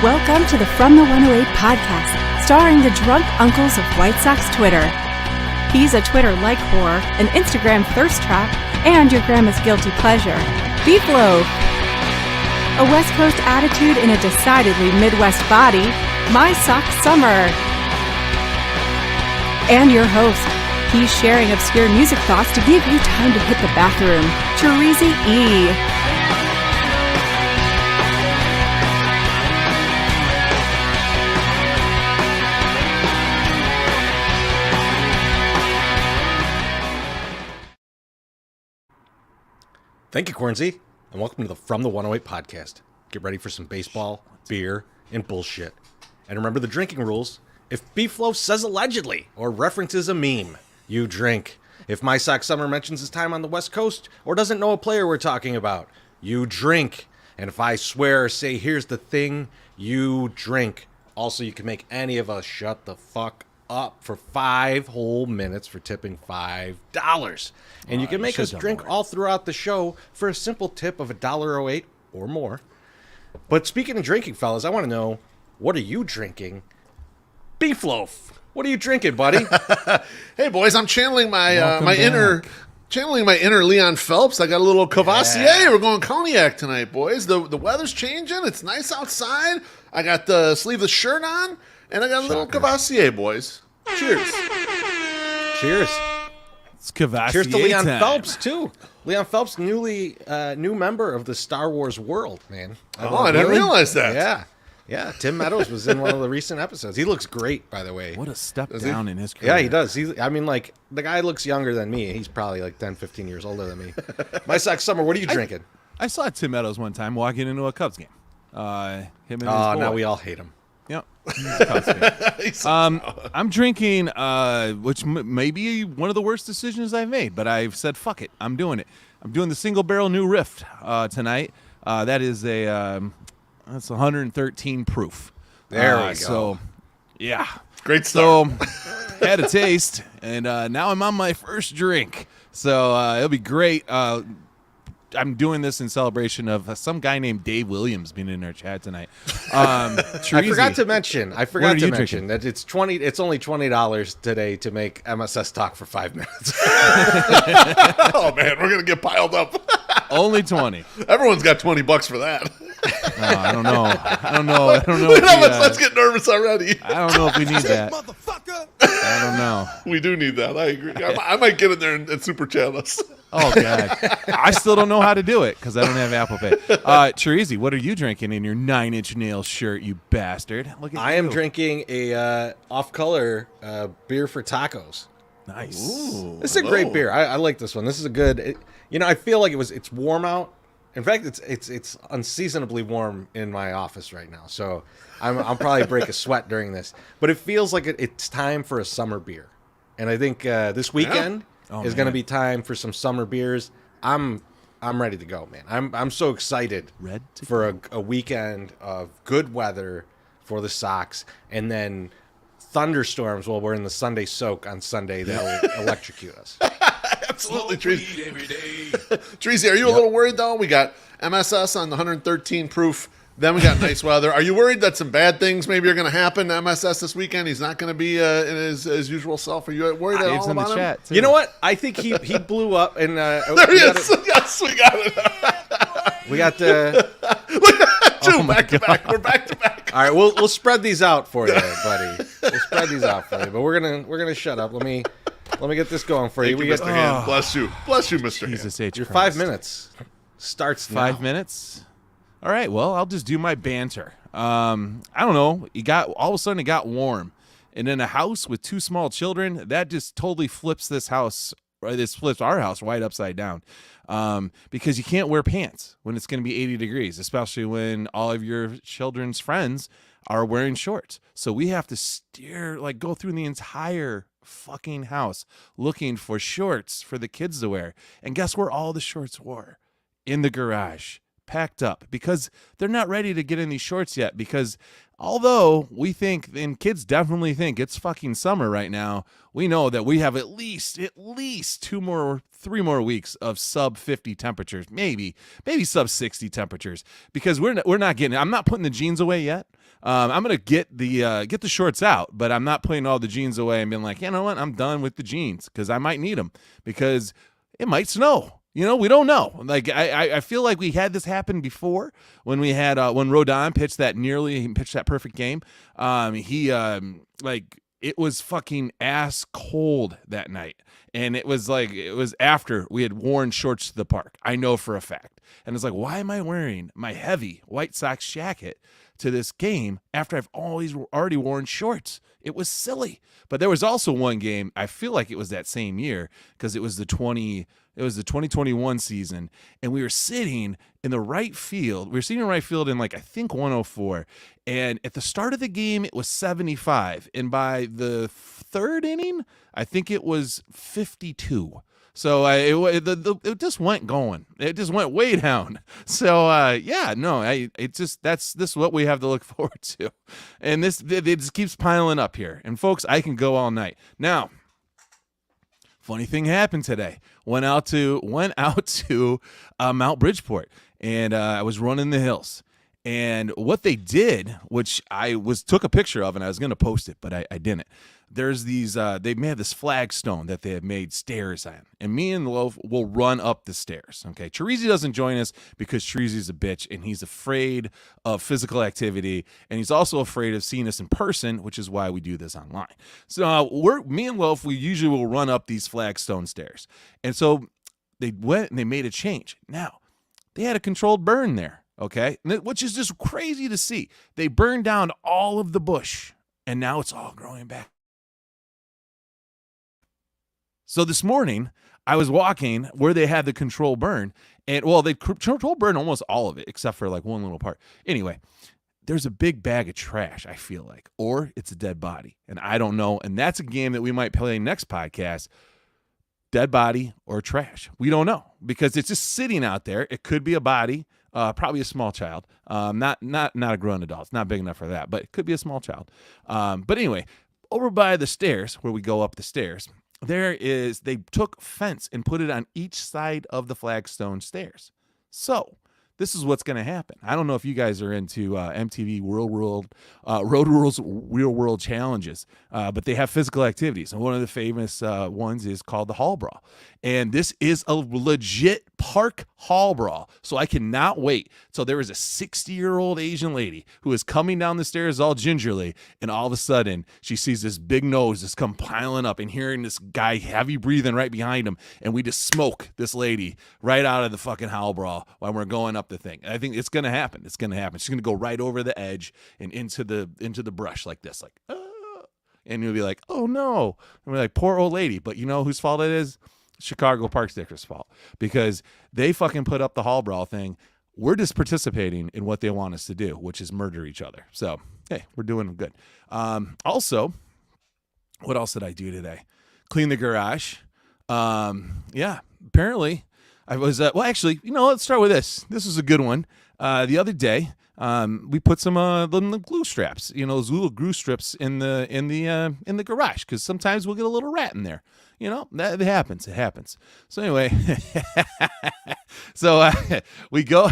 Welcome to the From the 108 podcast, starring the drunk uncles of White Sox Twitter. He's a Twitter-like whore, an Instagram thirst trap, and your grandma's guilty pleasure, Beef Loaf. A West Coast attitude in a decidedly Midwest body, My Sock Summer. And your host, he's sharing obscure music thoughts to give you time to hit the bathroom, Teresa E. Thank you, Cornsey, and welcome to the From the 108 podcast. Get ready for some baseball, beer, and bullshit. And remember the drinking rules. If Beef Loaf says allegedly or references a meme, you drink. If My Sock Summer mentions his time on the West Coast or doesn't know a player we're talking about, you drink. And if I swear or say, here's the thing, you drink. Also, you can make any of us shut the fuck up for 5 whole minutes for tipping $5. And you can make us drink all throughout the show for a simple tip of $1.08 or more. But speaking of drinking, fellas, I want to know, what are you drinking? Beef Loaf, what are you drinking, buddy? Hey, boys, I'm channeling my my inner Leon Phelps. I got a little Cavassier. Yeah. We're going cognac tonight, boys. The weather's changing. It's nice outside. I got the sleeveless shirt on, and I got a little Cavassier, boys. Cheers. Cheers. It's Cavassier. Cheers to Leon time. Phelps, too. Leon Phelps, new member of the Star Wars world, man. I didn't realize that. Yeah. Yeah, Tim Meadows was in one of the recent episodes. He looks great, by the way. What a step down in his career. Yeah, he does. The guy looks younger than me. He's probably like 10, 15 years older than me. My Sock Summer, what are you drinking? I saw Tim Meadows one time walking into a Cubs game. Him and his boy. Now we all hate him. Yep. I'm drinking, which may be one of the worst decisions I've made, but I've said, fuck it. I'm doing it. I'm doing the single barrel New Rift tonight. That is that's 113 proof. There we go. So, yeah. Great start. So, had a taste, and now I'm on my first drink. So, it'll be great. I'm doing this in celebration of some guy named Dave Williams being in our chat tonight. I forgot to mention that it's only $20 today to make MSS talk for 5 minutes. Oh man, we're gonna get piled up. Only 20. Everyone's got $20 for that. I don't know. Let's get nervous already. I don't know if we need that. I don't know. We do need that. I agree. I might get in there and super chat us. Oh, God. I still don't know how to do it because I don't have Apple Pay. Teresa, what are you drinking in your 9-inch nail shirt, you bastard? Look at I am drinking a off-color beer for tacos. Nice. Ooh, this is a great beer. I like this one. This is a good. I feel like it's warm out. In fact, it's unseasonably warm in my office right now. So I'll probably break a sweat during this. But it feels like it's time for a summer beer, and I think this weekend is going to be time for some summer beers. I'm ready to go, man. I'm so excited for a weekend of good weather for the Sox, and then thunderstorms while we're in the Sunday soak on Sunday that'll electrocute us. Absolutely, Treasy, are you a little worried though? We got MSS on the 113 proof. Then we got nice weather. Are you worried that some bad things maybe are going to happen to MSS this weekend? He's not going to be in his usual self. Are you worried at all about him? Chat too. You know what? I think he blew up and there he is. Yes, we got it. We got the two back to back. We're back to back. All right, we'll spread these out for you, buddy. We'll spread these out for you. But we're gonna shut up. Let me get this going for you. Thank you, Mr. Hand. Bless you, Mr. Jesus Hand. H. Your 5 minutes starts now. 5 minutes. All right. Well, I'll just do my banter. I don't know. All of a sudden it got warm, and in a house with 2 small children, that just totally flips this house. Right, this flips our house right upside down, because you can't wear pants when it's going to be 80 degrees, especially when all of your children's friends are wearing shorts. So we have to go through the entire fucking house looking for shorts for the kids to wear. And guess where all the shorts were? In the garage, packed up because they're not ready to get in these shorts yet. Because although we think, and kids definitely think it's fucking summer right now, we know that we have at least 3 more weeks of sub 50 temperatures, maybe sub 60 temperatures, because we're not getting. I'm not putting the jeans away yet. I'm gonna get the shorts out, but I'm not putting all the jeans away and being like, you know what, I'm done with the jeans because I might need them because it might snow. You know, we don't know. Like I feel like we had this happen before when we had when Rodon pitched that perfect game. It was fucking ass cold that night. And it was after we had worn shorts to the park. I know for a fact. And it's like, why am I wearing my heavy White Sox jacket to this game after I've already worn shorts? It was silly. But there was also one game, I feel like it was that same year, because it was the 2021 season, and we were sitting in the right field. We were sitting in right field in I think 104, and at the start of the game it was 75, and by the third inning I think it was 52. So it just went going. It just went way down. So this is what we have to look forward to, and it just keeps piling up here. And folks, I can go all night. Now, funny thing happened today. Went out to Mount Bridgeport, and I was running the hills. And what they did, which I took a picture of, and I was going to post it, but I didn't. There's these, they made this flagstone that they have made stairs on. And me and Loaf will run up the stairs, okay? Chirizi doesn't join us because Chirizi's a bitch, and he's afraid of physical activity, and he's also afraid of seeing us in person, which is why we do this online. So me and Loaf, we usually will run up these flagstone stairs. And so they went and they made a change. Now, they had a controlled burn there, okay? Which is just crazy to see. They burned down all of the bush, and now it's all growing back. So this morning, I was walking where they had the control burn, and they control burn almost all of it, except for one little part. Anyway, there's a big bag of trash, I feel like, or it's a dead body, and I don't know. And that's a game that we might play next podcast, dead body or trash. We don't know, because it's just sitting out there. It could be a body, probably a small child, not a grown adult. It's not big enough for that, but it could be a small child. But anyway, over by the stairs, where we go up the stairs, they took fence and put it on each side of the flagstone stairs. So this is what's going to happen. I don't know if you guys are into MTV Road Rules Real World Challenges, but they have physical activities. And one of the famous ones is called the Hall Brawl. And this is a legit park hall brawl. So I cannot wait. So there is a 60-year-old Asian lady who is coming down the stairs all gingerly, and all of a sudden she sees this big nose just come piling up, and hearing this guy heavy breathing right behind him, and we just smoke this lady right out of the fucking hall brawl while we're going up the thing. And I think it's gonna happen. It's gonna happen. She's gonna go right over the edge and into the brush like this, and you'll be like, oh no. And we're like, poor old lady. But you know whose fault it is? Chicago Park Stickers' fault, because they fucking put up the hall brawl thing. We're just participating in what they want us to do, which is murder each other. So hey, we're doing good. Also, what else did I do today? Clean the garage. Apparently I was actually, let's start with this. This is a good one. The other day, we put some the glue straps, those little glue strips in the garage, because sometimes we'll get a little rat in there. That happens. It happens. So anyway, we go.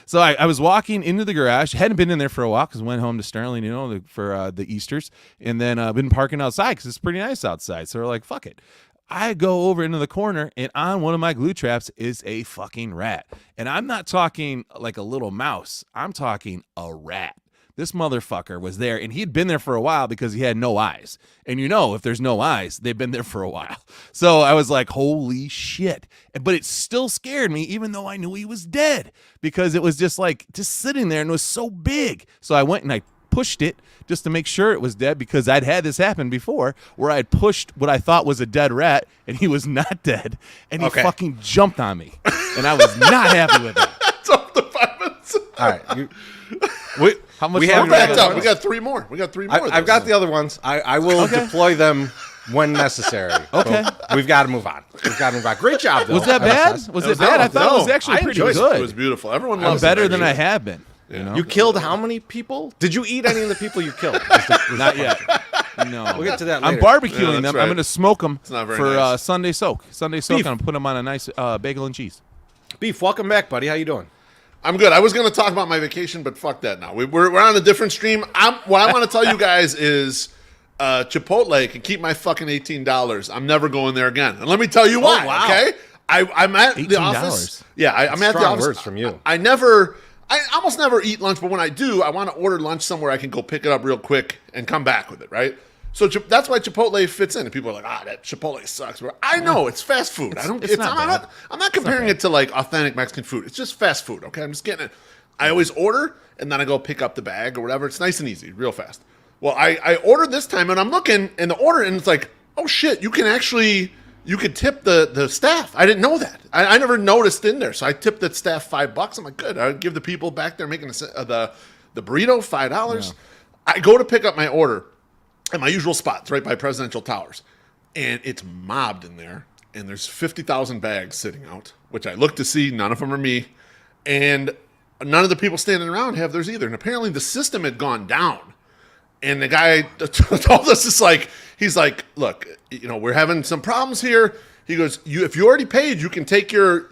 So I was walking into the garage. Hadn't been in there for a while because I went home to Sterling, for the Easters, and then been parking outside because it's pretty nice outside. So we're like, fuck it. I go over into the corner, and on one of my glue traps is a fucking rat. And I'm not talking like a little mouse. I'm talking a rat. This motherfucker was there, and he'd been there for a while because he had no eyes. And if there's no eyes, they've been there for a while. So I was like, holy shit. But it still scared me, even though I knew he was dead, because it was just sitting there, and it was so big. So I went and I pushed it just to make sure it was dead, because I'd had this happen before where I'd pushed what I thought was a dead rat, and he was not dead, and he fucking jumped on me, and I was not happy with it. It's off the 5 minutes. All right. How much we got 3 more. I've got the other ones. I will deploy them when necessary. Okay. So we've got to move on. Great job, though. Was that bad? MSS. Was it bad? I thought it was actually I pretty enjoyed good. It was beautiful. Everyone I'm loves better it, than I actually. have been. You know? You killed how many people? Did you eat any of the people you killed? Not yet. No. We'll get to that I'm later. barbecuing Yeah, them. that's I'm right. going to smoke them not very for nice. Sunday soak. Sunday soak, Beef. and put them on a nice bagel and cheese. Beef, welcome back, buddy. How you doing? I'm good. I was going to talk about my vacation, but fuck that now. We're on a different stream. What I want to tell you guys is Chipotle can keep my fucking $18. I'm never going there again. And let me tell you why, wow. okay? I'm at the $18. office. Yeah, I'm at the Strong office. words from you. I almost never eat lunch, but when I do, I want to order lunch somewhere I can go pick it up real quick and come back with it, right? So that's why Chipotle fits in. And people are like, that Chipotle sucks. I know, it's fast food. I'm not comparing it to like authentic Mexican food. It's just fast food, okay? I'm just getting it. I always order, and then I go pick up the bag or whatever. It's nice and easy, real fast. Well, I ordered this time, and I'm looking in the order, and it's like, oh shit, you could tip the staff. I didn't know that. I never noticed in there. So I tipped the staff $5. I'm like, good. I'll give the people back there making the burrito $5. Yeah. I go to pick up my order at my usual spots, right by Presidential Towers. And it's mobbed in there. And there's 50,000 bags sitting out, which I look to see. None of them are me. And none of the people standing around have theirs either. And apparently the system had gone down. And the guy told us, he's like, look, we're having some problems here. He goes, if you already paid, you can take your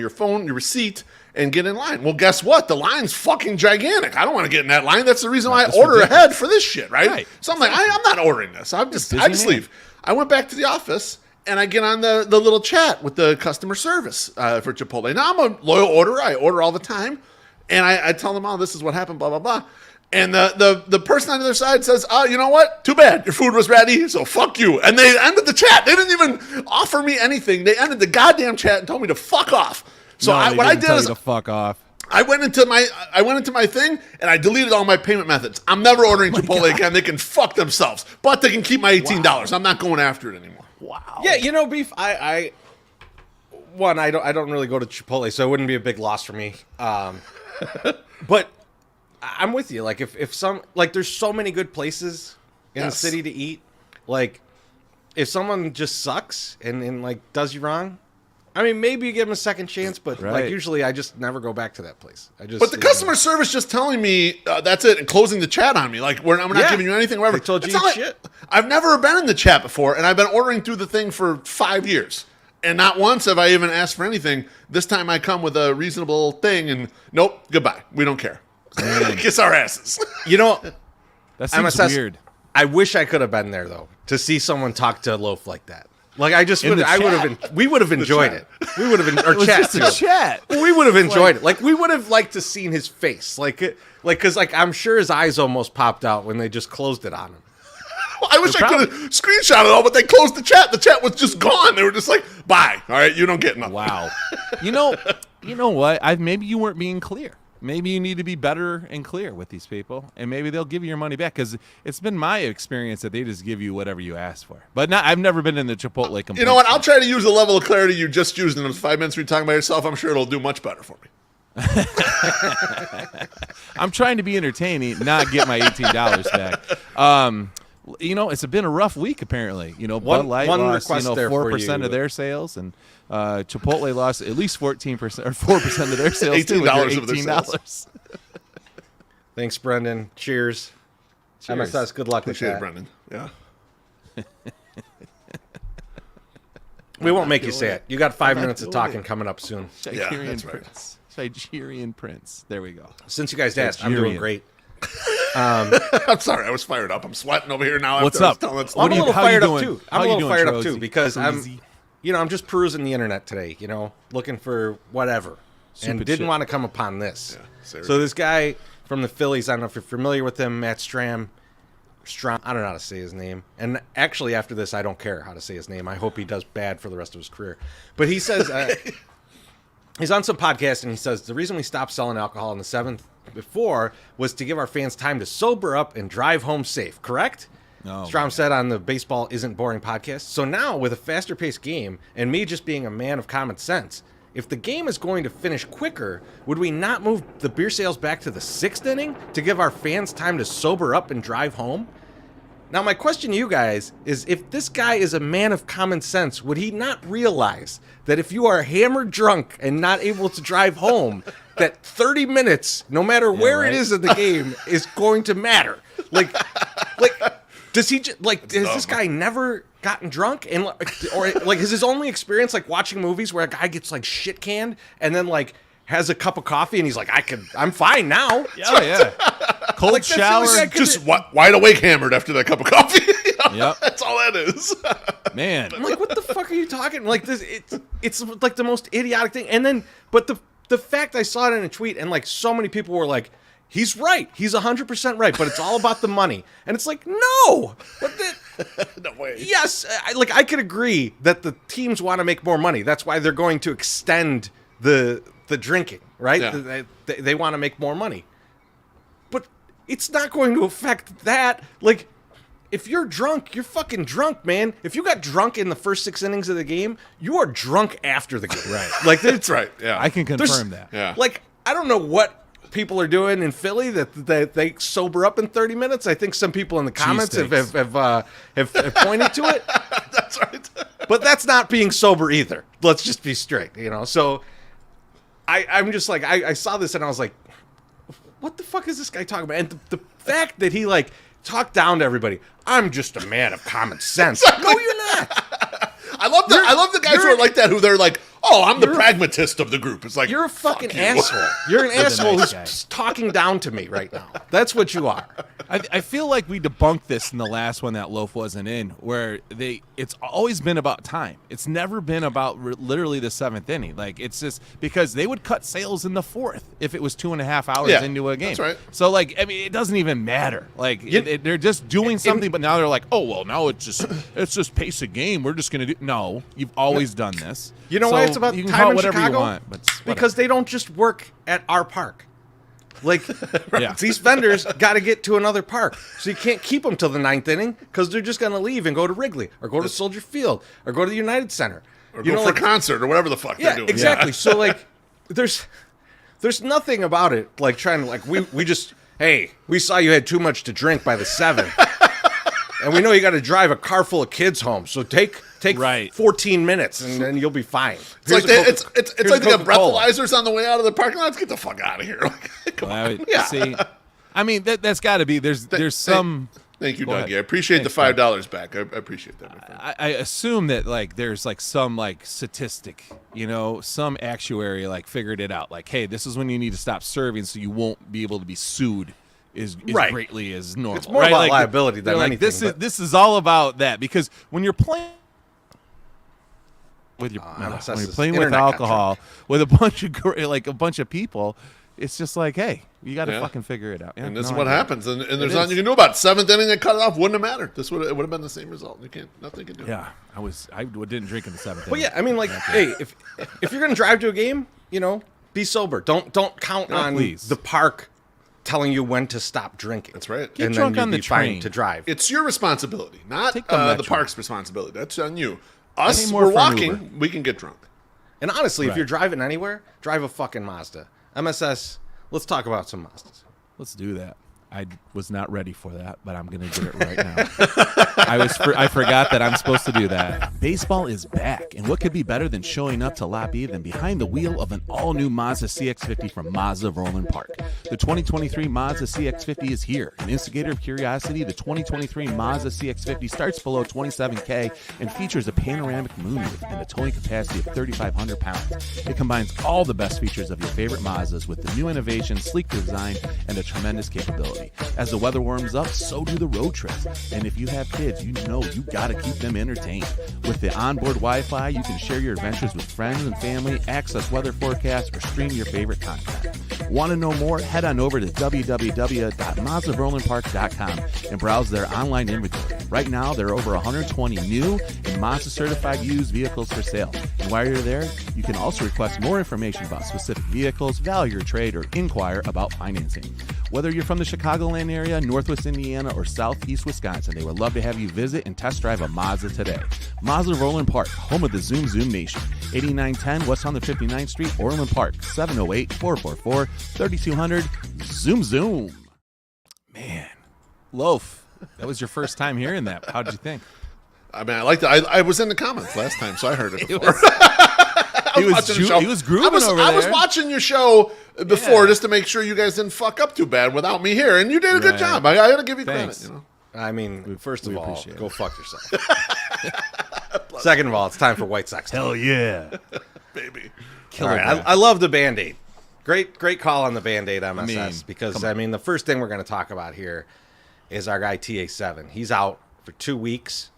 phone, your receipt, and get in line. Well, guess what? The line's fucking gigantic. I don't want to get in that line. That's the reason why I order ahead for this shit, right? So I'm like, I'm not ordering this. I just leave. I went back to the office, and I get on the little chat with the customer service for Chipotle. Now, I'm a loyal orderer. I order all the time. And I tell them, this is what happened, blah, blah, blah. And the person on the other side says, you know what? Too bad. Your food was ready, so fuck you. And they ended the chat. They didn't even offer me anything. They ended the goddamn chat and told me to fuck off. So what I did is to fuck off. I went into my thing and I deleted all my payment methods. I'm never ordering Chipotle again. They can fuck themselves, but they can keep my $18. Wow. I'm not going after it anymore. Wow. Yeah, Beef. I don't really go to Chipotle, so it wouldn't be a big loss for me. But I'm with you. Like if there's so many good places in the city to eat. Like if someone just sucks and like does you wrong, I mean, maybe you give them a second chance, but like usually I just never go back to that place. But the customer service just telling me that's it and closing the chat on me. Like I'm not giving you anything. Whatever. They told you shit. I've never been in the chat before, and I've been ordering through the thing for 5 years. And not once have I even asked for anything. This time I come with a reasonable thing, and nope, goodbye. We don't care. Kiss our asses. That seems MSS, weird. I wish I could have been there though to see someone talk to a loaf like that. Like we would have enjoyed it. We would have or chat too. Chat. We would have enjoyed it. Like we would have liked to seen his face. Because I'm sure his eyes almost popped out when they just closed it on him. I wish I could have screenshot it all, but they closed the chat. The chat was just gone. They were just like, bye. All right, you don't get nothing. Wow. You know what? Maybe you weren't being clear. Maybe you need to be better and clear with these people, and maybe they'll give you your money back, because it's been my experience that they just give you whatever you ask for. But I've never been in the Chipotle complaint. You know what? I'll try to use the level of clarity you just used in those 5 minutes we talking about yourself. I'm sure it'll do much better for me. I'm trying to be entertaining, not get my $18 back. It's been a rough week apparently. Bud Light lost 4% of their sales, and Chipotle lost at least 14% or 4% of their sales. $18 of their sales. Thanks, Brendan. Cheers. MSS, good luck with that. Brendan. Yeah. We won't make you say it. You got 5 minutes of talking coming up soon. Nigerian Prince. There we go. Since you guys asked, I'm doing great. I'm sorry, I was fired up. I'm sweating over here now. What's up? I'm a little fired up too. I'm a little fired up too because I'm just perusing the internet today, looking for whatever, and didn't want to come upon this. Yeah, so this guy from the Phillies, I don't know if you're familiar with him, Matt Stram. I don't know how to say his name. And actually, after this, I don't care how to say his name. I hope he does bad for the rest of his career. But he says he's on some podcast, and he says the reason we stopped selling alcohol in the 7th before was to give our fans time to sober up and drive home safe, correct? No, Strom said on the Baseball Isn't Boring podcast. So now, with a faster paced game and me just being a man of common sense, if the game is going to finish quicker, would we not move the beer sales back to the 6th inning to give our fans time to sober up and drive home? Now, my question to you guys is, if this guy is a man of common sense, would he not realize that if you are hammered drunk and not able to drive home, that 30 minutes, no matter where it is in the game, is going to matter? Like, does he has this guy never gotten drunk, and or like is his only experience like watching movies where a guy gets like shit canned and then like has a cup of coffee and he's like, I'm fine now. Yeah. Cold Like, that's the shower. only guy could- Just wide awake hammered after that cup of coffee. Yep. That's all that is. Man. I'm like, what the fuck are you talking? Like this, it's like the most idiotic thing. And then, but the fact I saw it in a tweet, and like so many people were like, he's right, he's 100% right, but it's all about the money. And it's like, no, No way. yes, I could agree that the teams want to make more money. That's why they're going to extend the drinking, right? Yeah. They want to make more money, but it's not going to affect that. Like, if you're drunk, you're fucking drunk, man. If you got drunk in the first 6 innings of the game, you are drunk after the game. Right. Like, That's right. Yeah. I can confirm that. Yeah. Like, I don't know what people are doing in Philly that they sober up in 30 minutes. I think some people in the comments have pointed to it. That's right. But that's not being sober either. Let's just be straight, So I'm just like, I saw this and I was like, what the fuck is this guy talking about? And the fact that he like talked down to everybody, I'm just a man of common sense. No, you're not. I love the guys who are like that, who they're like, oh, I'm the pragmatist of the group. It's like, You're a fucking fuck you. asshole. You're an asshole nice who's guy. talking down to me right now. That's what you are. I feel like we debunked this in the last one that Loaf wasn't in, where it's always been about time. It's never been about literally the 7th inning. Like, it's just because they would cut sales in the 4th if it was 2.5 hours into a game. That's right. So, like, I mean, it doesn't even matter. Like, they're just doing something, but now they're like, oh, well, now it's just pace a game. We're just going to do. No, you've always done this. You know So why it's about you can time call it in whatever Chicago? you want, but Because they don't just work at our park. Like, Yeah. these vendors got to get to another park. So you can't keep them till the 9th inning because they're just going to leave and go to Wrigley or go to Soldier Field or go to the United Center. or go for a concert or whatever the fuck they're Yeah, doing. exactly. So, like, there's nothing about it, like, trying to, like, we just, hey, we saw you had too much to drink by the 7th. And we know you got to drive a car full of kids home. So take Right. 14 minutes and then you'll be fine. It's like it's like they got Coca-Cola. breathalyzers on the way out of the parking lot. Let's get the fuck out of here. Like, come on. Yeah. See, I mean, that's got to be. There's some. Thank you, Go Dougie. ahead. I appreciate Thanks, the $5 back. I appreciate that, my friend. I assume that like there's like some like statistic, some actuary like figured it out. Like, hey, this is when you need to stop serving, so you won't be able to be sued as Right. greatly as normal. It's more right? about Like, liability than they're like, anything, This is all about that, because when you're playing with your MSS when you're is playing with internet alcohol with a bunch of people, it's just like, hey, you got to Yeah. fucking figure it out. Yeah, And this no, is what I get it. happens. And there's is. nothing you can do about it. 7th inning, they cut it off. Wouldn't have mattered. It would have been the same result. Nothing you can do. Yeah, I didn't drink in the 7th. But yeah, I mean, like, hey, if you're gonna drive to a game, be sober. Don't count on please. the park telling you when to stop drinking. That's right. Get And drunk then on you'll the be fine train. to drive. It's your responsibility, not Take the the Metro. park's responsibility. That's on you. Us, Pay more we're for an Uber. walking. We can get drunk. And honestly, if Right. you're driving anywhere, drive a fucking Mazda. MSS. Let's talk about some Mazdas. Let's do that. I was not ready for that, but I'm going to do it right now. I forgot that I'm supposed to do that. Baseball is back, and what could be better than showing up to Lobby than behind the wheel of an all-new Mazda CX-50 from Mazda of Orland Park. The 2023 Mazda CX-50 is here. An instigator of curiosity, the 2023 Mazda CX-50 starts below $27K and features a panoramic moonroof and a towing capacity of 3,500 pounds. It combines all the best features of your favorite Mazdas with the new innovation, sleek design, and a tremendous capability. As the weather warms up, so do the road trips. And if you have kids, you gotta keep them entertained. With the onboard Wi-Fi, you can share your adventures with friends and family, access weather forecasts, or stream your favorite content. Want to know more? Head on over to www.mazdaverlandpark.com and browse their online inventory. Right now, there are over 120 new and Mazda certified used vehicles for sale. And while you're there, you can also request more information about specific vehicles, value your trade, or inquire about financing. Whether you're from the Chicagoland area, Northwest Indiana, or Southeast Wisconsin, they would love to have you visit and test drive a Mazda today. Mazda of Orland Park, home of the Zoom Zoom Nation. 8910 West 159th Street, Orland Park, 708-444-3200. Zoom Zoom. Man. Loaf, That was your first time hearing that. How did you think? I mean, I liked it. I was in the comments last time, so I heard it before. He was grooving over there. I was watching your show before just to make sure you guys didn't fuck up too bad without me here, and you did a good job. I got to give you credit. You know? I mean, first of all, go fuck yourself. Second of all, it's time for White Sox. Hell yeah, baby. All right, I love the Band-Aid. Great call on the Band-Aid MSS because the first thing we're going to talk about here is our guy TA7. He's out for 2 weeks,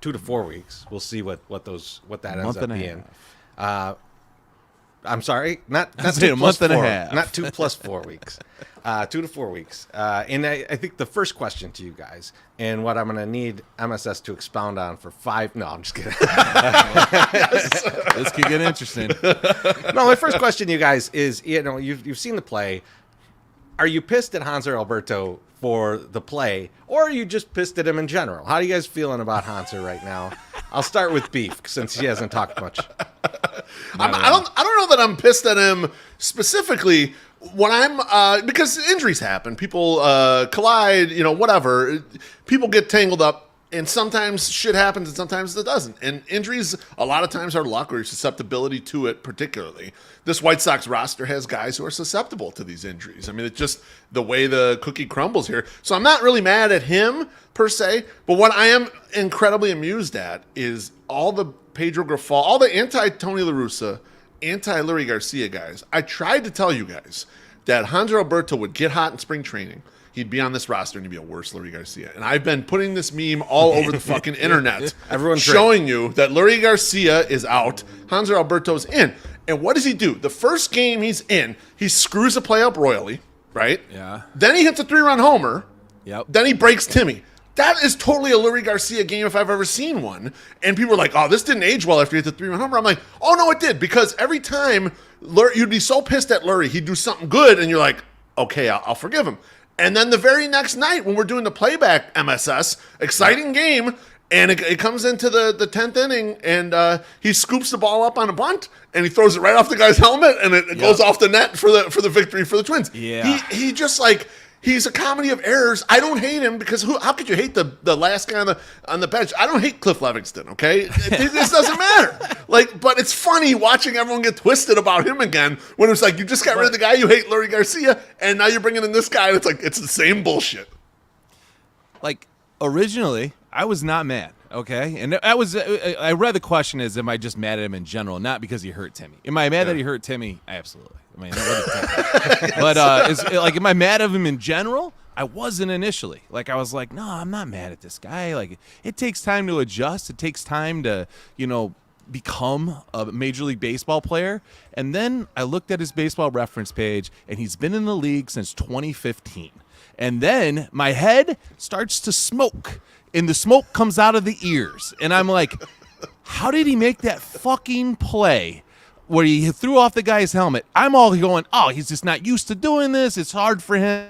2 to 4 weeks. We'll see what that ends up being. I'm sorry, not 2 plus 4, not 2 plus 4 weeks, 2 to 4 weeks. And I think the first question to you guys, and what I'm going to need MSS to expound on for 5. No, I'm just kidding. This could get interesting. No, my first question, you guys, is you've seen the play. Are you pissed at Hanser Alberto for the play, or are you just pissed at him in general? How are you guys feeling about Hanser right now? I'll start with Beef since he hasn't talked much. I don't know that I'm pissed at him specifically. When I'm because injuries happen, people collide, whatever. People get tangled up, and sometimes shit happens, and sometimes it doesn't. And injuries, a lot of times, are luck or susceptibility to it. Particularly, this White Sox roster has guys who are susceptible to these injuries. I mean, it's just the way the cookie crumbles here. So I'm not really mad at him per se, but what I am incredibly amused at is all the Pedro Grifol, all the anti-Tony La Russa, anti-Lurie Garcia guys. I tried to tell you guys that Hanser Alberto would get hot in spring training. He'd be on this roster and he'd be a worse Lurie Garcia. And I've been putting this meme all over the fucking internet. Everyone's showing you that Lurie Garcia is out, Hanser Alberto's in. And what does he do? The first game he's in, he screws a play up royally, right? Yeah. Then he hits a 3-run homer. Yep. Then he breaks Timmy. That is totally a Lurie Garcia game if I've ever seen one. And people are like, oh, this didn't age well after he hit the 3-run homer. I'm like, oh, no, it did. Because every time you'd be so pissed at Lurie, he'd do something good, and you're like, okay, I'll forgive him. And then the very next night when we're doing the playback MSS, exciting game, and it comes into the 10th inning, and he scoops the ball up on a bunt, and he throws it right off the guy's helmet, and it goes off the net for the victory for the Twins. Yeah. He just like... He's a comedy of errors. I don't hate him because how could you hate the last guy on the bench? I don't hate Cliff Levingston, okay? This doesn't matter. But it's funny watching everyone get twisted about him again when it's like you just got rid of the guy you hate, Lurie Garcia, and now you're bringing in this guy, and it's like it's the same bullshit. Like originally, I was not mad. Okay, and I read the question as, am I just mad at him in general, not because he hurt Timmy? Am I mad that he hurt Timmy? Absolutely. I mean, but am I mad at him in general? I wasn't initially. Like, I was like, no, I'm not mad at this guy. Like, it takes time to adjust. It takes time to, become a Major League Baseball player. And then I looked at his baseball reference page, and he's been in the league since 2015. And then my head starts to smoke. And the smoke comes out of the ears. And I'm like, how did he make that fucking play where he threw off the guy's helmet? I'm all going, oh, he's just not used to doing this. It's hard for him.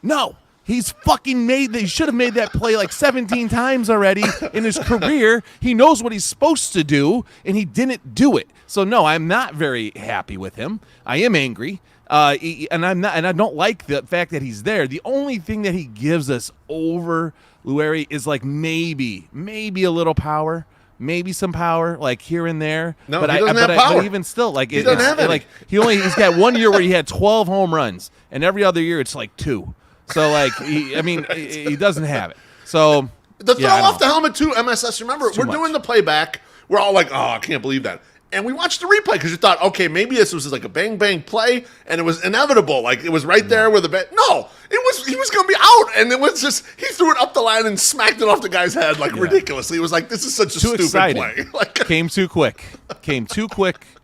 No, he's fucking he should have made that play like 17 times already in his career. He knows what he's supposed to do, and he didn't do it. So, no, I'm not very happy with him. I am angry. And I don't like the fact that he's there. The only thing that he gives us over Lurie is like maybe a little power, maybe some power, like here and there. No, he doesn't have power. But even still, like he doesn't have any. Like he's got 1 year where he had 12 home runs, and every other year it's like 2. So like he doesn't have it. So the throw off the helmet too, MSS. Remember, we're doing the playback. We're all like, oh, I can't believe that. And we watched the replay because you thought, okay, maybe this was just like a bang play, and it was inevitable. Like it was right there with the bat. No, he was going to be out, and it was just he threw it up the line and smacked it off the guy's head like ridiculously. It was like this is such a too stupid exciting. play. Like, Came too quick.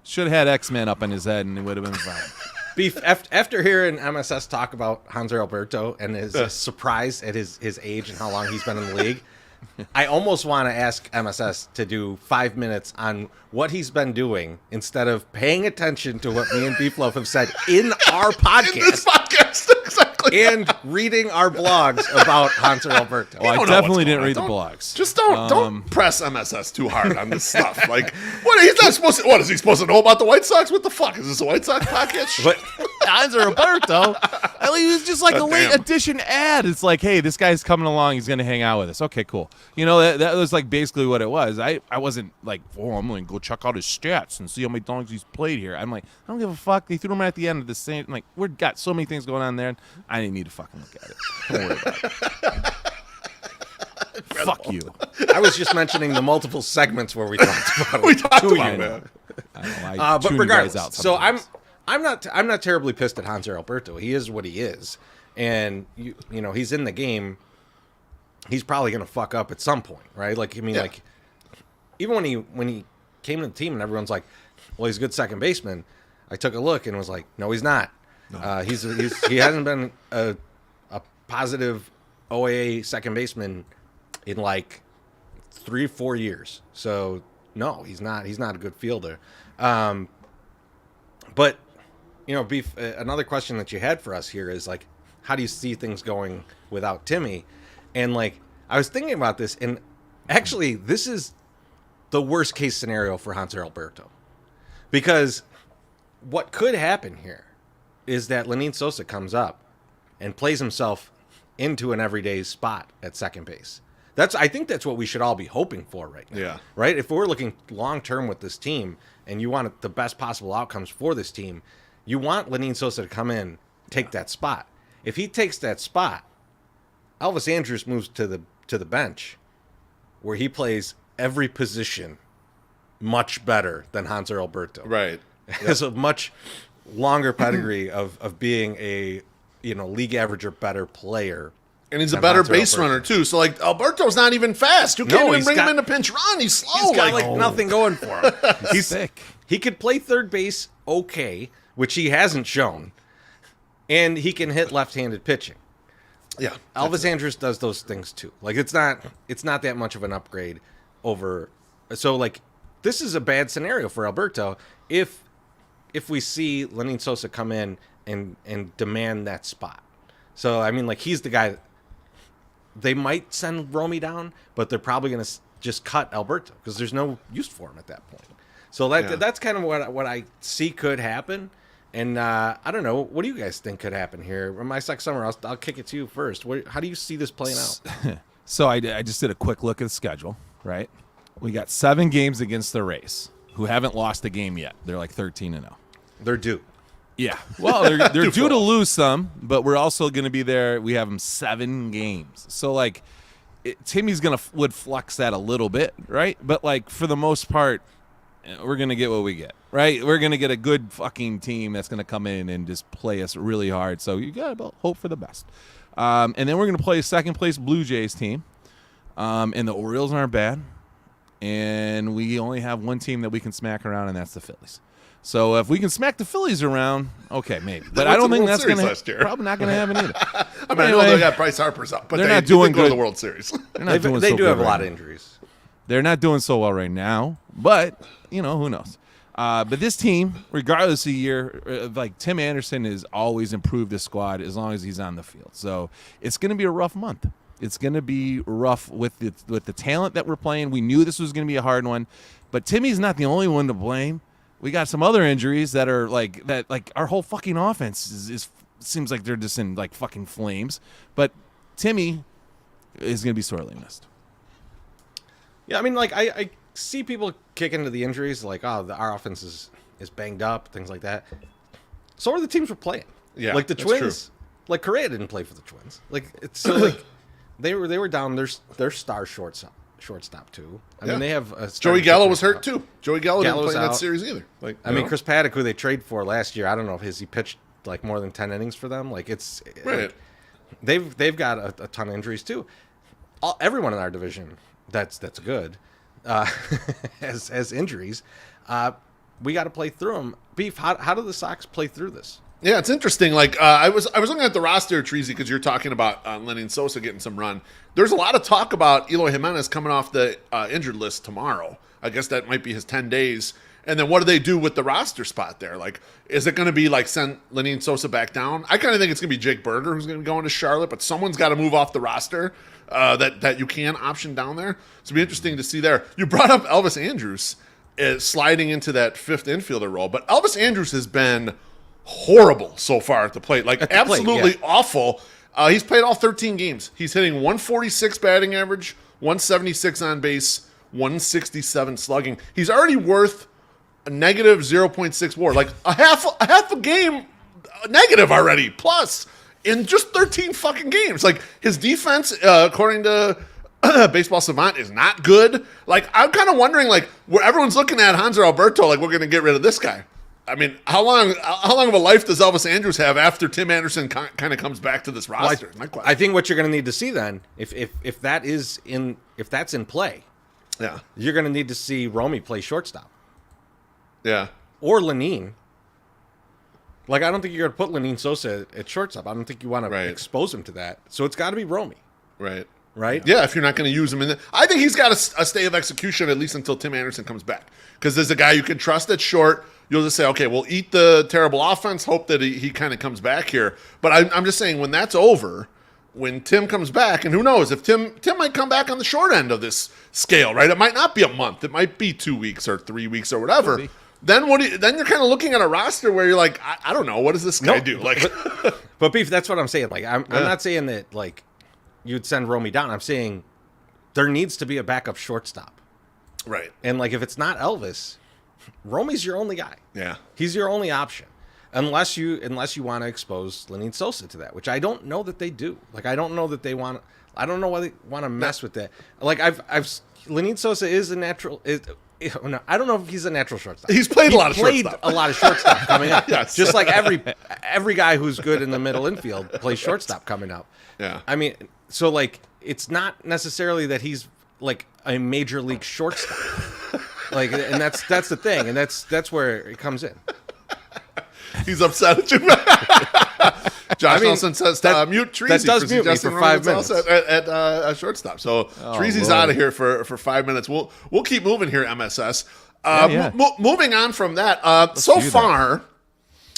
Should have had X-Men up on his head, and it would have been fine. Beef, after hearing MSS talk about Hanser Alberto and his surprise at his age and how long he's been in the league, I almost want to ask MSS to do 5 minutes on what he's been doing instead of paying attention to what me and Beef Loaf have said in our podcast. In this podcast, exactly. And reading our blogs about Hanser Alberto. Well, I definitely didn't read the blogs. Just don't press MSS too hard on this stuff. Like, what? He's not supposed to. What is he supposed to know about the White Sox? What the fuck is this? A White Sox podcast? But Hanser Alberto. It was just like a late Damn. edition ad. It's like, hey, this guy's coming along. He's going to hang out with us. Okay, cool. That was like basically what it was. I wasn't like, I'm going to go check out his stats and see how many times he's played here. I'm like, I don't give a fuck. They threw him at the end of the same. Like, we've got so many things going on there. I didn't need to fucking look at it. Don't worry about it. Fuck you. I was just mentioning the multiple segments where we talked about it. We talked to about you. it. I don't know, I But tune you regardless, guys out so sometimes. I'm not terribly pissed at Hanser Alberto. He is what he is, and you know he's in the game. He's probably gonna fuck up at some point, right? Like like even when he came to the team and everyone's like, well, he's a good second baseman. I took a look and was like, no, he's not. No. He hasn't been a positive OAA second baseman in like 3-4 years. So no, he's not a good fielder. But Beef, another question that you had for us here is like, how do you see things going without Timmy? And like, I was thinking about this, and actually this is the worst case scenario for Hanser Alberto, because what could happen here is that Lenin Sosa comes up and plays himself into an everyday spot at second base. I think that's what we should all be hoping for right now. Yeah. Right? If we're looking long term with this team and you want the best possible outcomes for this team, you want Lenin Sosa to come in, take that spot. If he takes that spot, Elvis Andrus moves to the bench, where he plays every position much better than Hanser Alberto. Right. Has a much longer pedigree of being a league average or better player. And he's a better Hanser base Alberto. runner, too. So, like, Alberto's not even fast. You can't even he's bring got- him into pinch run. He's slow. He's got nothing going for him. He's sick. He could play third base okay, which he hasn't shown, and he can hit left-handed pitching. yeah. Elvis Andrus does those things too. Like it's not that much of an upgrade over. So like this is a bad scenario for Alberto if we see Lenin Sosa come in and demand that spot. So I mean, like he's the guy. They might send Romy down, but they're probably going to just cut Alberto because there's no use for him at that point. So that's kind of what I see could happen. And I don't know. What do you guys think could happen here? My Sec Summer, I'll kick it to you first. How do you see this playing out? So I just did a quick look at the schedule, right? We got 7 games against the Rays, who haven't lost a game yet. They're like 13-0. They're due. Yeah. Well, they're due to lose some, but we're also going to be there. We have them 7 games. So, like, Timmy's would flex that a little bit, right? But, like, for the most part, we're going to get what we get, right? We're going to get a good fucking team that's going to come in and just play us really hard. So you got to hope for the best. And then we're going to play a second-place Blue Jays team. And the Orioles aren't bad. And we only have one team that we can smack around, and that's the Phillies. So if we can smack the Phillies around, okay, maybe. But I don't think that's going to probably not going to happen either. I mean, I know they got Bryce Harper's up, but they're they not doing did go to good. the World Series. They're not doing They so do good have a right lot now. of injuries. They're not doing so well right now, but who knows? But this team, regardless of year, like Tim Anderson has always improved this squad as long as he's on the field. So it's going to be a rough month. It's going to be rough with the talent that we're playing. We knew this was going to be a hard one, but Timmy's not the only one to blame. We got some other injuries that are like our whole fucking offense is seems like they're just in like fucking flames. But Timmy is going to be sorely missed. Yeah, I mean, like I see people kick into the injuries, like our offense is banged up, things like that. So are the teams we're playing. Yeah, like the that's Twins. true. Like Correa didn't play for the Twins. Like it's so like they were down their star shortstop too. I mean, they have Joey Gallo was hurt too. Joey Gallo didn't Gallo's play in that out. series either. Like, I mean, Chris Paddock, who they traded for last year, I don't know if he pitched like more than 10 innings for them. Like it's Right. they've got a ton of injuries too. Everyone in our division that's good has injuries. We got to play through them. Beef, how do the Sox play through this? Yeah, it's interesting. Like I was looking at the roster, Treasy, because you're talking about Lenin Sosa getting some run. There's a lot of talk about Eloy Jimenez coming off the injured list tomorrow. I guess that might be his 10 days. And then what do they do with the roster spot there? Like, is it going to be like send Lenin Sosa back down? I kind of think it's going to be Jake Berger who's going to go into Charlotte, but someone's got to move off the roster that you can option down there. So it'll be interesting to see there. You brought up Elvis Andrus sliding into that fifth infielder role, but Elvis Andrus has been horrible so far at the plate. Like, absolutely plate, awful. He's played all 13 games. He's hitting 146 batting average, 176 on base, 167 slugging. He's already worth a negative 0.6 WAR, like a half a game negative already, plus in just 13 fucking games. Like, his defense, according to Baseball Savant, is not good. Like, I'm kind of wondering, like, where everyone's looking at Hanser Alberto, like, we're going to get rid of this guy. I mean, how long of a life does Elvis Andrus have after Tim Anderson kind of comes back to this roster? Well, I think what you're going to need to see then, if that's in play, yeah, you're going to need to see Romy play shortstop. Yeah. Or Lenine. Like, I don't think you're going to put Lenine Sosa at shortstop. I don't think you want to expose him to that. So it's got to be Romy. Right. Right? Yeah, if you're not going to use him in I think he's got a stay of execution at least until Tim Anderson comes back. Because there's a guy you can trust at short. You'll just say, okay, we'll eat the terrible offense, hope that he kind of comes back here. But I'm just saying, when that's over, when Tim comes back, and who knows, if Tim might come back on the short end of this scale, right? It might not be a month. It might be 2 weeks or 3 weeks or whatever. Then then you're kind of looking at a roster where you're like, I don't know, what does this guy do? Like, but Beef, that's what I'm saying. Like, I'm not saying that, like, you'd send Romy down. I'm saying there needs to be a backup shortstop. Right. And, like, if it's not Elvis, Romy's your only guy. Yeah. He's your only option. Unless you want to expose Lenine Sosa to that, which I don't know that they do. Like, I don't know that they want. I don't know why they want to mess with that. Like, Lenine Sosa is a natural. No, I don't know if he's a natural shortstop. He's played a lot of shortstop coming up. Yes. Just like every guy who's good in the middle infield plays shortstop coming up. Yeah. I mean, so, like, it's not necessarily that he's like a major league shortstop. Like, and that's the thing, and that's where it comes in. He's upset at you. Josh Nelson says mute Treasy. That does mute me for 5 minutes at shortstop. So Treasy's out of here for 5 minutes. We'll keep moving here, MSS. Moving on from that. So far,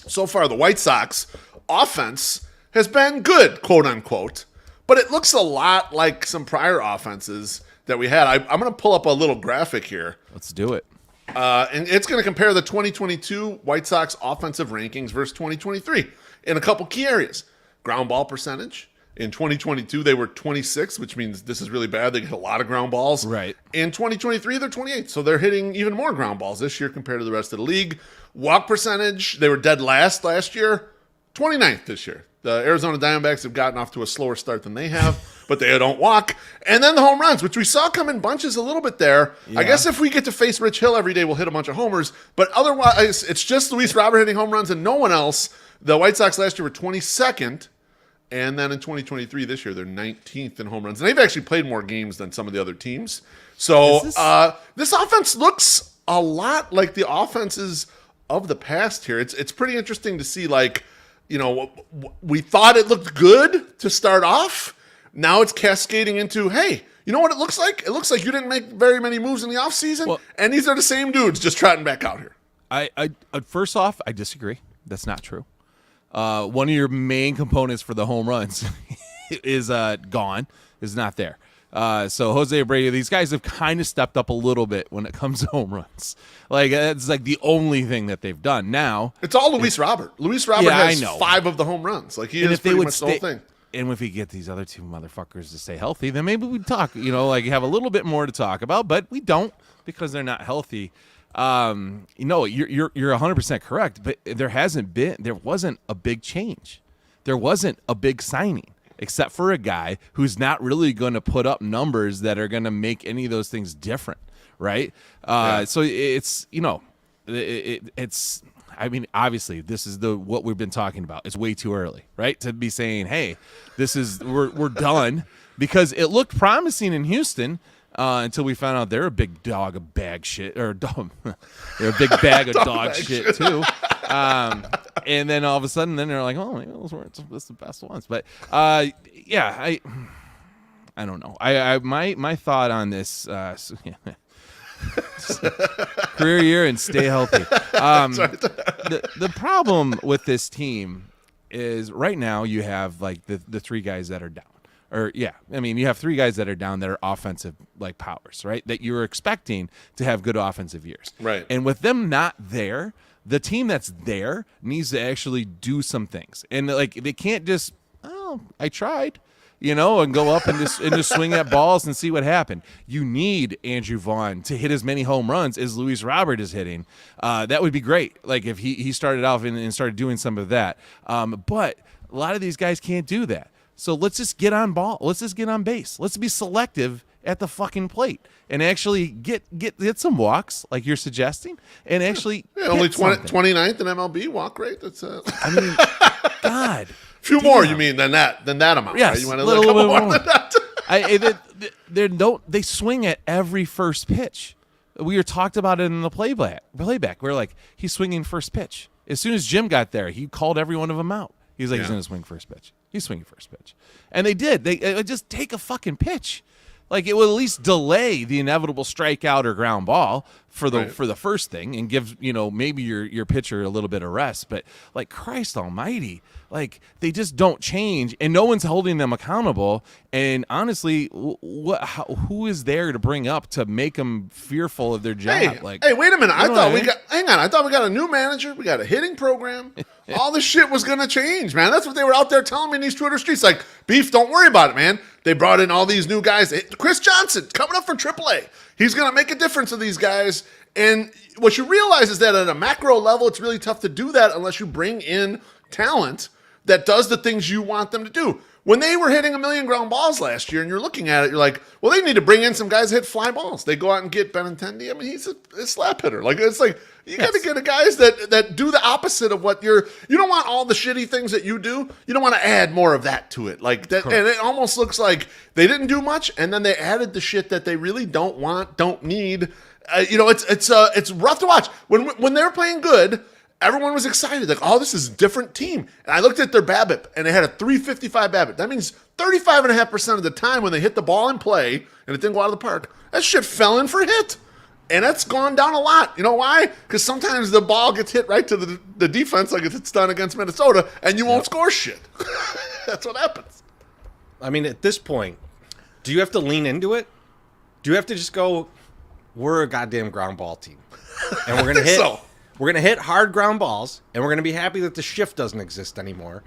the White Sox offense has been good, quote unquote, but it looks a lot like some prior offenses that we had. I'm going to pull up a little graphic here. Let's do it. And it's going to compare the 2022 White Sox offensive rankings versus 2023 in a couple key areas. Ground ball percentage. In 2022, they were 26, which means this is really bad. They get a lot of ground balls. Right. In 2023, they're 28. So they're hitting even more ground balls this year compared to the rest of the league. Walk percentage, they were dead last year, 29th this year. The Arizona Diamondbacks have gotten off to a slower start than they have, but they don't walk. And then the home runs, which we saw come in bunches a little bit there. Yeah. I guess if we get to face Rich Hill every day, we'll hit a bunch of homers. But otherwise, it's just Luis Robert hitting home runs and no one else. The White Sox last year were 22nd. And then in 2023, this year, they're 19th in home runs. And they've actually played more games than some of the other teams. So this offense looks a lot like the offenses of the past here. It's pretty interesting to see, like, you know, we thought it looked good to start off. Now it's cascading into, hey, you know what it looks like? It looks like you didn't make very many moves in the offseason, and these are the same dudes just trotting back out here. I first off, I disagree. That's not true. One of your main components for the home runs is gone, is not there. So Jose Abreu, these guys have kind of stepped up a little bit when it comes to home runs. Like, it's like the only thing that they've done. Now it's all Luis Robert. Luis Robert has 5 of the home runs. Like, he is pretty much the whole thing. And if we get these other two motherfuckers to stay healthy, then maybe we'd talk. You know, like, have a little bit more to talk about. But we don't, because they're not healthy. You know, you're 100% correct. But there wasn't a big change. There wasn't a big signing, except for a guy who's not really going to put up numbers that are going to make any of those things different, right? So it's, you know, it's. I mean, obviously, this is what we've been talking about. It's way too early, right, to be saying, hey, we're done, because it looked promising in Houston until we found out they're a big dog of bag shit, or they're a big bag of dog shit too. And then all of a sudden, then they're like, oh, maybe those weren't the best ones. But yeah, I don't know. My thought on this. Career year and stay healthy. The problem with this team is right now you have, like, the 3 guys that are down. You have 3 guys that are down that are offensive, like, powers, right? That you're expecting to have good offensive years. Right. And with them not there, the team that's there needs to actually do some things. And like they can't just, oh, I tried, and go up and just swing at balls and see what happened. You need Andrew Vaughn to hit as many home runs as Luis Robert is hitting. That would be great. Like if he started off and started doing some of that. But a lot of these guys can't do that. So let's just get on ball. Let's just get on base. Let's be selective at the fucking plate and actually get some walks like you're suggesting and actually only 29th in MLB walk rate. That's I mean, God. Few more, you mean, than that amount? Yes, right? You want a little couple bit more than that? They swing at every first pitch. We were talked about it in the playback. We're like, he's swinging first pitch. As soon as Jim got there, he called every one of them out. He's like, he's going to swing first pitch. He's swinging first pitch. And they did. They just take a fucking pitch. Like it will at least delay the inevitable strikeout or ground ball for the first thing and give maybe your pitcher a little bit of rest. But like Christ Almighty, like they just don't change and no one's holding them accountable. And honestly, who is there to bring up to make them fearful of their job? Hey, wait a minute! I thought we got a new manager. We got a hitting program. All this shit was gonna change, man. That's what they were out there telling me in these Twitter streets. Like, Beef, don't worry about it, man. They brought in all these new guys. Chris Johnson coming up from AAA. He's gonna make a difference to these guys. And what you realize is that at a macro level, it's really tough to do that unless you bring in talent that does the things you want them to do. When they were hitting 1 million ground balls last year and you're looking at it, you're like, well, they need to bring in some guys that hit fly balls. They go out and get Benintendi. I mean, he's a slap hitter. Like, it's like, you got to get the guys that do the opposite of what you don't want all the shitty things that you do. You don't want to add more of that to it. Like that, and it almost looks like they didn't do much and then they added the shit that they really don't want, don't need. It's rough to watch. When they were playing good, everyone was excited. Like, oh, this is a different team. And I looked at their BABIP, and they had a 355 BABIP. That means 35.5% of the time when they hit the ball in play and it didn't go out of the park, that shit fell in for hit. And that's gone down a lot. You know why? Because sometimes the ball gets hit right to the defense like it's done against Minnesota, and you won't score shit. That's what happens. I mean, at this point, do you have to lean into it? Do you have to just go, we're a goddamn ground ball team, and we're gonna hit. We're going to hit hard ground balls, and we're going to be happy that the shift doesn't exist anymore.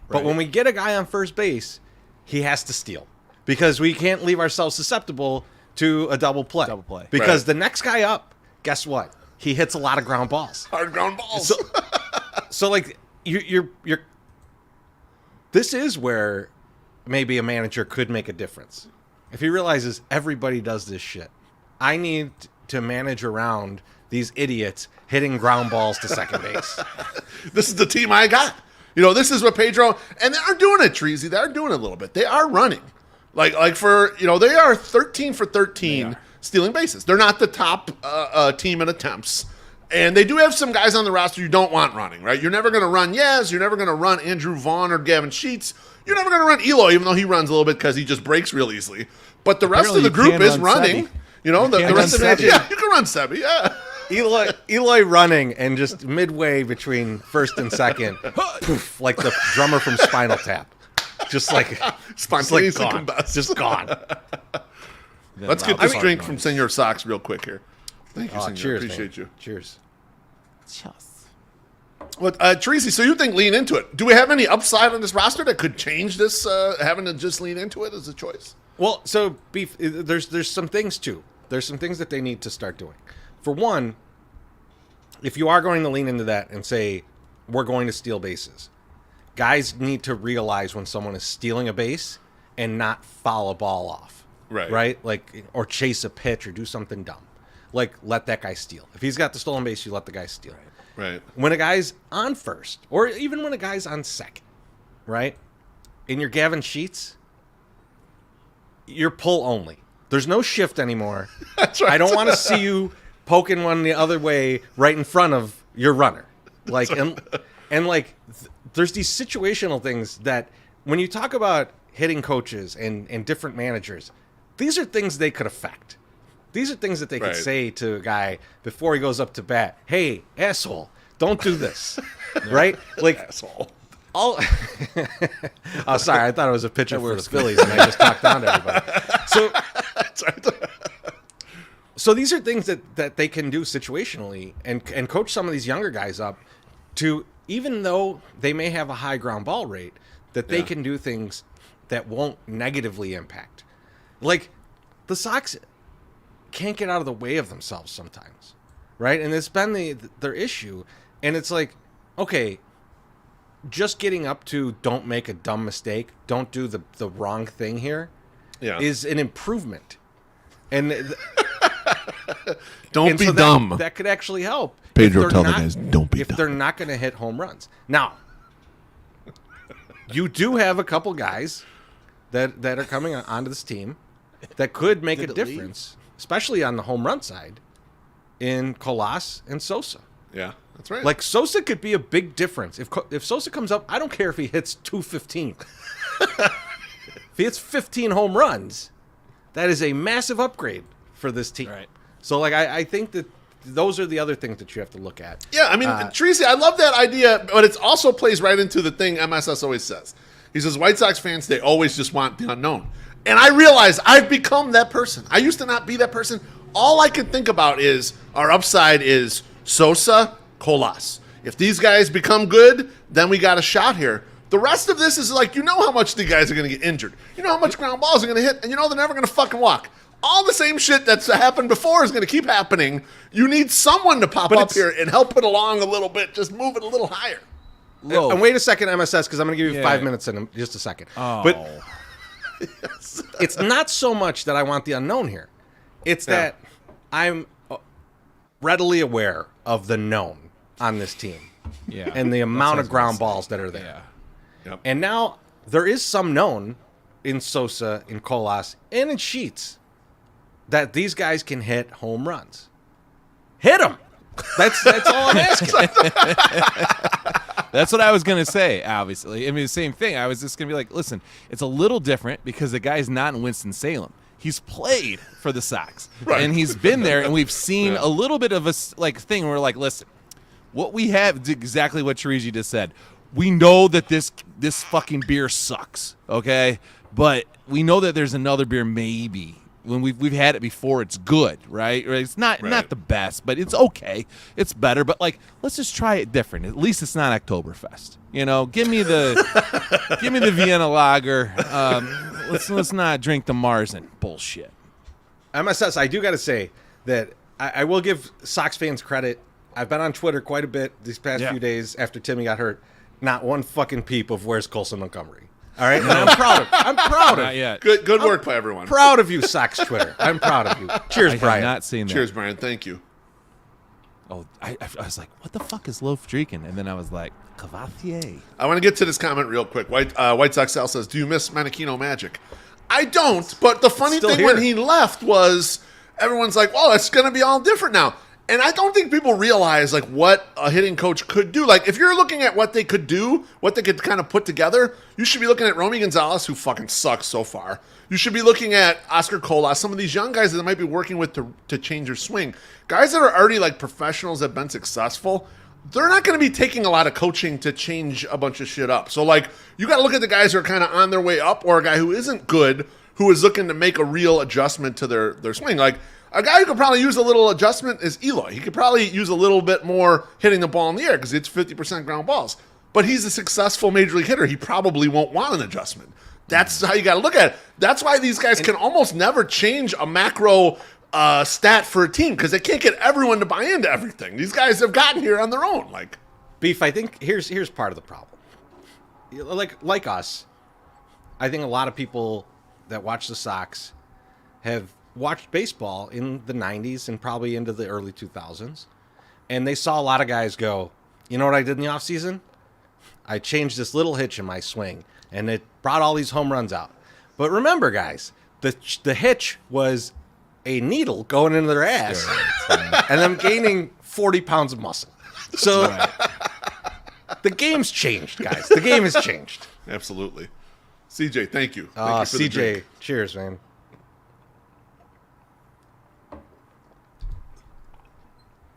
But when we get a guy on first base, he has to steal because we can't leave ourselves susceptible to a double play. Because the next guy up, guess what? He hits a lot of ground balls. Hard ground balls. So like, you're this is where maybe a manager could make a difference. If he realizes everybody does this shit, I need to manage around these idiots hitting ground balls to second base. This is the team I got. This is what Pedro, and they are doing it, Treasy. They are doing it a little bit. They are running. Like for, they are 13 for 13 stealing bases. They're not the top team in attempts. And they do have some guys on the roster you don't want running, right? You're never going to run Yaz. You're never going to run Andrew Vaughn or Gavin Sheets. You're never going to run Eloy, even though he runs a little bit because he just breaks real easily. But the rest of the group is running. The rest of it, you can run Sebi, yeah. Eloy running and just midway between first and second, poof, like the drummer from Spinal Tap. Just like spontaneously gone. Just gone. Let's get this drink from Senor Sox real quick here. Thank you, Senor. Cheers, appreciate man. you. Cheers. Well, Tracy, so you think lean into it. Do we have any upside on this roster that could change this, having to just lean into it as a choice? Well, so, Beef, there's some things, too. There's some things that they need to start doing. For one, if you are going to lean into that and say, we're going to steal bases, guys need to realize when someone is stealing a base and not foul a ball off. Right? Like, or chase a pitch or do something dumb. Like, let that guy steal. If he's got the stolen base, you let the guy steal. Right. When a guy's on first, or even when a guy's on second, right? In your Gavin Sheets, you're pull only. There's no shift anymore. That's right. I don't want to see you poking one the other way right in front of your runner. Like, there's these situational things that when you talk about hitting coaches and different managers, these are things they could affect. These are things that they could say to a guy before he goes up to bat. Hey, asshole, don't do this. Right? Like, asshole. Oh, sorry. I thought it was a pitcher for the Phillies, and I just talked down to everybody. So So these are things that they can do situationally and coach some of these younger guys up to, even though they may have a high ground ball rate, that they can do things that won't negatively impact. Like, the Sox can't get out of the way of themselves sometimes, right? And it's been their issue. And it's like, okay, just getting up to don't make a dumb mistake, don't do the wrong thing here, is an improvement. And don't be dumb. That could actually help. Pedro, tell the guys, don't be dumb. If they're not going to hit home runs. Now, you do have a couple guys that are coming onto this team that could make a difference, especially on the home run side, in Colas and Sosa. Yeah, that's right. Like, Sosa could be a big difference. If Sosa comes up, I don't care if he hits 215. If he hits 15 home runs, that is a massive upgrade for this team. Right. So, like, I think that those are the other things that you have to look at. Yeah, I mean, Tracy, I love that idea, but it also plays right into the thing MSS always says. He says, White Sox fans, they always just want the unknown. And I realize I've become that person. I used to not be that person. All I could think about is our upside is Sosa, Colas. If these guys become good, then we got a shot here. The rest of this is like, you know how much the guys are going to get injured. You know how much ground balls are going to hit, and you know they're never going to fucking walk. All the same shit that's happened before is going to keep happening. You need someone to pop up here and help it along a little bit. Just move it a little higher. And wait a second, MSS, because I'm going to give you 5 minutes in just a second. Oh. But it's not so much that I want the unknown here. It's that I'm readily aware of the known on this team. Yeah. And the amount of ground balls that are there. Yeah. Yep. And now there is some known in Sosa, in Colas, and in Sheets that these guys can hit home runs. Hit them. That's all I'm asking. That's what I was going to say, obviously. I mean, the same thing. I was just going to be like, listen, it's a little different because the guy's not in Winston-Salem. He's played for the Sox. Right. And he's been there, and we've seen a little bit of a thing where we're like, listen, what we have is exactly what Teresi just said. We know that this fucking beer sucks, okay? But we know that there's another beer maybe. When we've had it before, it's good, right? It's not the best, but it's okay. It's better, but like, let's just try it different. At least it's not Oktoberfest. You know, give me the Vienna Lager. Let's not drink the Marzen bullshit. MSS, I do got to say that I will give Sox fans credit. I've been on Twitter quite a bit these past few days after Timmy got hurt. Not one fucking peep of where's Colson Montgomery. All right, and I'm proud of Not yet. Good work by everyone. Proud of you, Sox Twitter. I'm proud of you. Cheers, I Brian. have not seen that. Cheers, Brian. Thank you. Oh, I was like, what the fuck is Loaf drinking? And then I was like, Cavatier. I want to get to this comment real quick. White Sox Sal says, do you miss Menachino Magic? I don't, but the funny Still thing here. when he left was everyone's like, well, it's going to be all different now. And I don't think people realize like what a hitting coach could do. Like if you're looking at what they could do, what they could kind of put together, you should be looking at Romy Gonzalez, who fucking sucks so far. You should be looking at Oscar Colas, some of these young guys that they might be working with to change their swing. Guys that are already like professionals that have been successful, they're not going to be taking a lot of coaching to change a bunch of shit up. So like you got to look at the guys who are kind of on their way up, or a guy who isn't good, who is looking to make a real adjustment to their swing. Like a guy who could probably use a little adjustment is Eloy. He could probably use a little bit more hitting the ball in the air because it's 50% ground balls. But he's a successful major league hitter. He probably won't want an adjustment. That's how you got to look at it. That's why these guys can almost never change a macro stat for a team because they can't get everyone to buy into everything. These guys have gotten here on their own. Like Beef, I think here's part of the problem. Like us, I think a lot of people that watch the Sox have watched baseball in the 90s and probably into the early 2000s. And they saw a lot of guys go, you know what I did in the offseason? I changed this little hitch in my swing, and it brought all these home runs out. But remember, guys, the hitch was a needle going into their ass and them gaining 40 pounds of muscle. So the game's changed, guys. The game has changed. Absolutely. CJ, thank you. Thank you for the CJ, drink. cheers, man.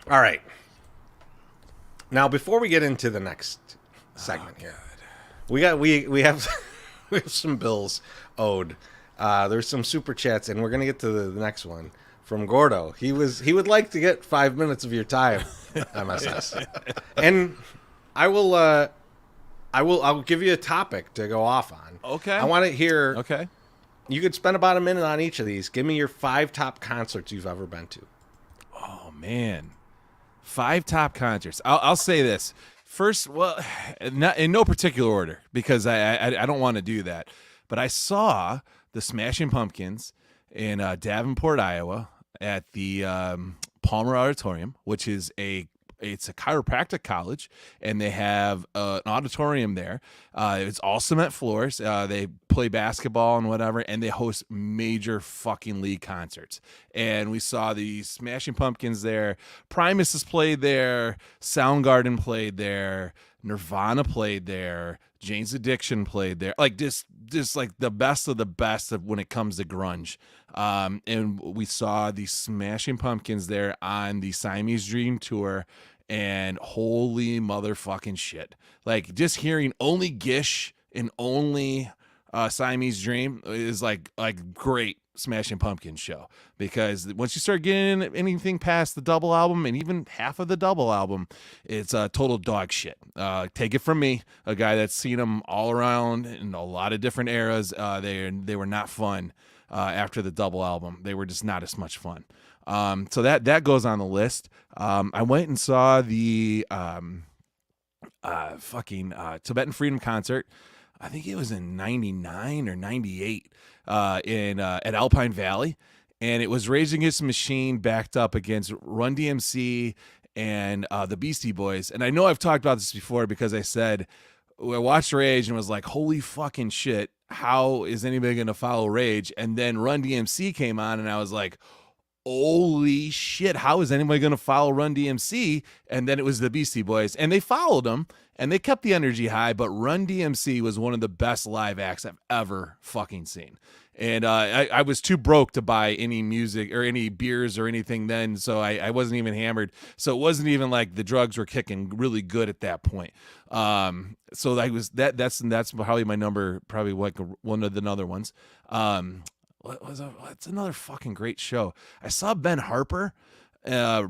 All right. Now, before we get into the next segment here, we have we have some bills owed. There's some super chats, and we're gonna get to the next one from Gordo. He would like to get 5 minutes of your time, MSS. And I'll give you a topic to go off on. Okay. I want to hear. Okay. You could spend about a minute on each of these. Give me your 5 top concerts you've ever been to. Oh man, 5 top concerts. I'll say this first. Well, not in no particular order because I don't want to do that. But I saw the Smashing Pumpkins in Davenport, Iowa, at the Palmer Auditorium, which is it's a chiropractic college, and they have an auditorium there. It's all cement floors. They play basketball and whatever, and they host major fucking league concerts. And we saw the Smashing Pumpkins there. Primus has played there. Soundgarden played there. Nirvana played there. Jane's Addiction played there. Like just like the best of the best of when it comes to grunge. And we saw the Smashing Pumpkins there on the Siamese Dream tour, and holy motherfucking shit. Like just hearing only Gish and only Siamese Dream is like great Smashing Pumpkins show, because once you start getting anything past the double album and even half of the double album, it's total dog shit. Take it from me, a guy that's seen them all around in a lot of different eras. They were not fun after the double album. They were just not as much fun. So that goes on the list. I went and saw the Tibetan Freedom concert. I think it was in 99 or 98 at Alpine Valley. And it was Rage Against the Machine backed up against Run DMC and the Beastie Boys. And I know I've talked about this before because I said, I watched Rage and was like, holy fucking shit, how is anybody going to follow Rage? And then Run DMC came on and I was like, holy shit, how is anybody going to follow Run DMC? And then it was the Beastie Boys, and they followed them, and they kept the energy high, but Run DMC was one of the best live acts I've ever fucking seen. And I was too broke to buy any music or any beers or anything then, so I wasn't even hammered. So it wasn't even like the drugs were kicking really good at that point. So that's probably my number, probably like one of the other ones. It's another fucking great show. I saw Ben Harper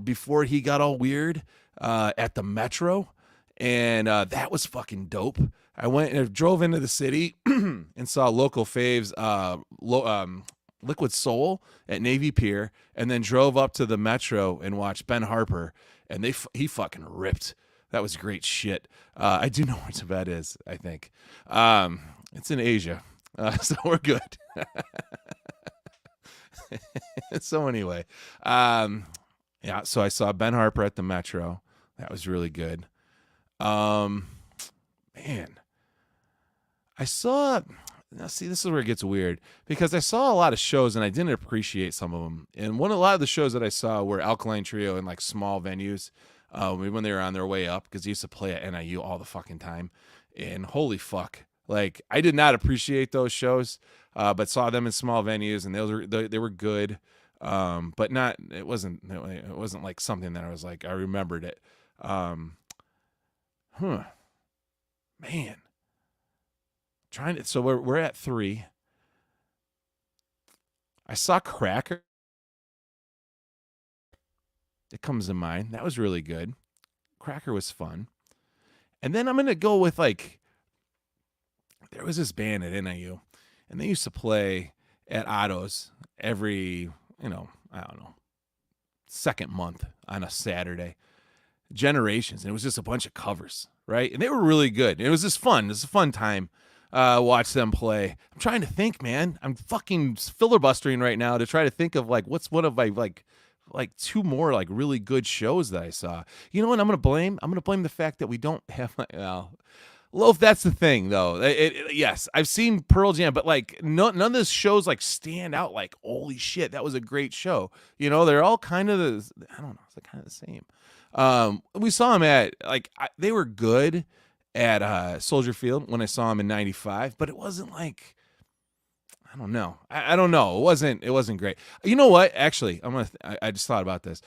before he got all weird at the Metro, and that was fucking dope. I went and drove into the city and saw local faves, Liquid Soul at Navy Pier, and then drove up to the Metro and watched Ben Harper, and he fucking ripped. That was great shit. I do know where Tibet is, I think. It's in Asia, so we're good. So anyway, so I saw Ben Harper at the Metro. That was really good. Man, I saw. Now, see, this is where it gets weird, because I saw a lot of shows and I didn't appreciate some of them. And a lot of the shows that I saw were Alkaline Trio in like small venues when they were on their way up, because they used to play at NIU all the fucking time. And holy fuck, like I did not appreciate those shows. But saw them in small venues, and they were good, but not. It wasn't like something that I was like I remembered it. Man, so we're at 3. I saw Cracker. It comes to mind. That was really good. Cracker was fun, and then I'm gonna go with like. There was this band at NIU. And they used to play at Otto's every, I don't know, second month on a Saturday. Generations. And it was just a bunch of covers, right? And they were really good. It was just fun. It was a fun time. Watch them play. I'm trying to think, man. I'm fucking filibustering right now to try to think of like what's one of my like 2 more like really good shows that I saw. You know what I'm gonna blame? I'm gonna blame the fact that we don't have Loaf, that's the thing, though. Yes, I've seen Pearl Jam, but like none of those shows like stand out. Like, holy shit, that was a great show. You know, they're all kind of it's like kind of the same. We saw them at they were good at Soldier Field when I saw them in '95, but it wasn't like I don't know. I don't know. It wasn't great. You know what? Actually, I just thought about this.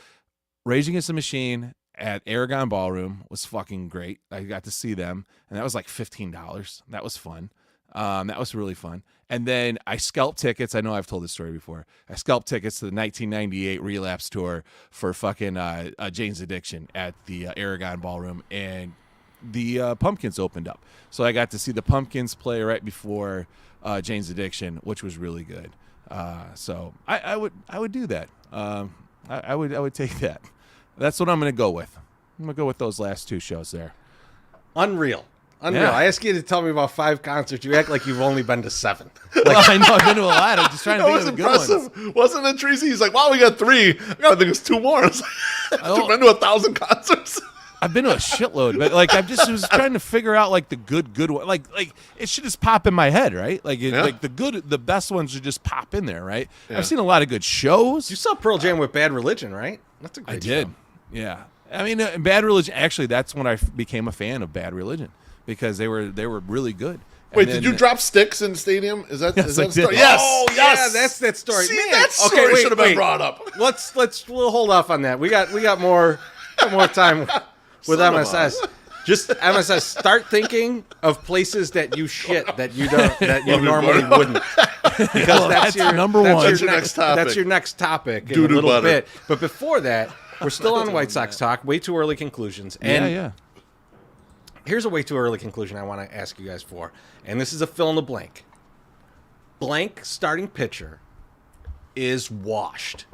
Rage Against the Machine at Aragon Ballroom was fucking great. I got to see them, and that was like $15. That was fun. That was really fun. And then I scalped tickets. I know I've told this story before. I scalped tickets to the 1998 Relapse tour for fucking Jane's Addiction at the Aragon Ballroom, and the Pumpkins opened up. So I got to see the Pumpkins play right before Jane's Addiction, which was really good. So I would do that. I would take that. That's what I'm going to go with. I'm going to go with those last two shows there. Unreal. Yeah. I asked you to tell me about 5 concerts. You act like you've only been to 7. Well, I know I've been to a lot. I'm just trying to think of the good ones. Wasn't it, Tracy? He's like, wow, we got 3. I gotta think it's 2 more. I was like, you've been to 1,000 concerts. I've been to a shitload, but like I was trying to figure out like the good one. Like it should just pop in my head, right? Like like the best ones should just pop in there, right? Yeah. I've seen a lot of good shows. You saw Pearl Jam with Bad Religion, right? That's a great show. Yeah. I mean, Bad Religion. Actually, that's when I became a fan of Bad Religion because they were really good. Wait, did you drop sticks in the stadium? Is that the story? Yes. Oh, yes. Yeah, that's that story. See, that story should have been brought up. We'll hold off on that. We got more time with MSS. Just MSS. Start thinking of places that you shit that you don't that you normally wouldn't. Because that's your number one. That's your next topic. That's your next topic in a little bit. But before that, we're still on White Sox talk. Way too early conclusions. And here's a way too early conclusion I want to ask you guys for. And this is a fill in the blank. Blank starting pitcher is washed.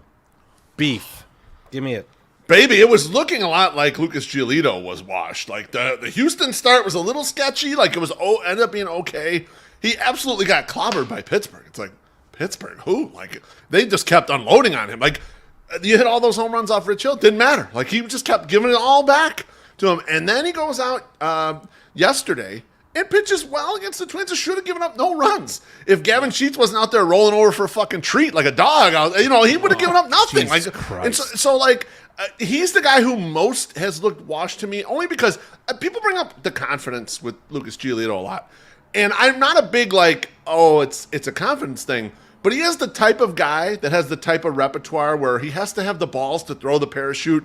Beef. Give me it. Baby, it was looking a lot like Lucas Giolito was washed. Like the Houston start was a little sketchy. Like it was ended up being okay. He absolutely got clobbered by Pittsburgh. It's like, Pittsburgh, who? Like they just kept unloading on him. Like you hit all those home runs off Rich Hill, didn't matter. Like he just kept giving it all back to him. And then he goes out yesterday and pitches well against the Twins. Should have given up no runs. If Gavin Sheets wasn't out there rolling over for a fucking treat like a dog, he would have given up nothing. Jesus Christ. And so he's the guy who most has looked washed to me, only because people bring up the confidence with Lucas Giolito a lot. And I'm not a big it's a confidence thing, but he is the type of guy that has the type of repertoire where he has to have the balls to throw the parachute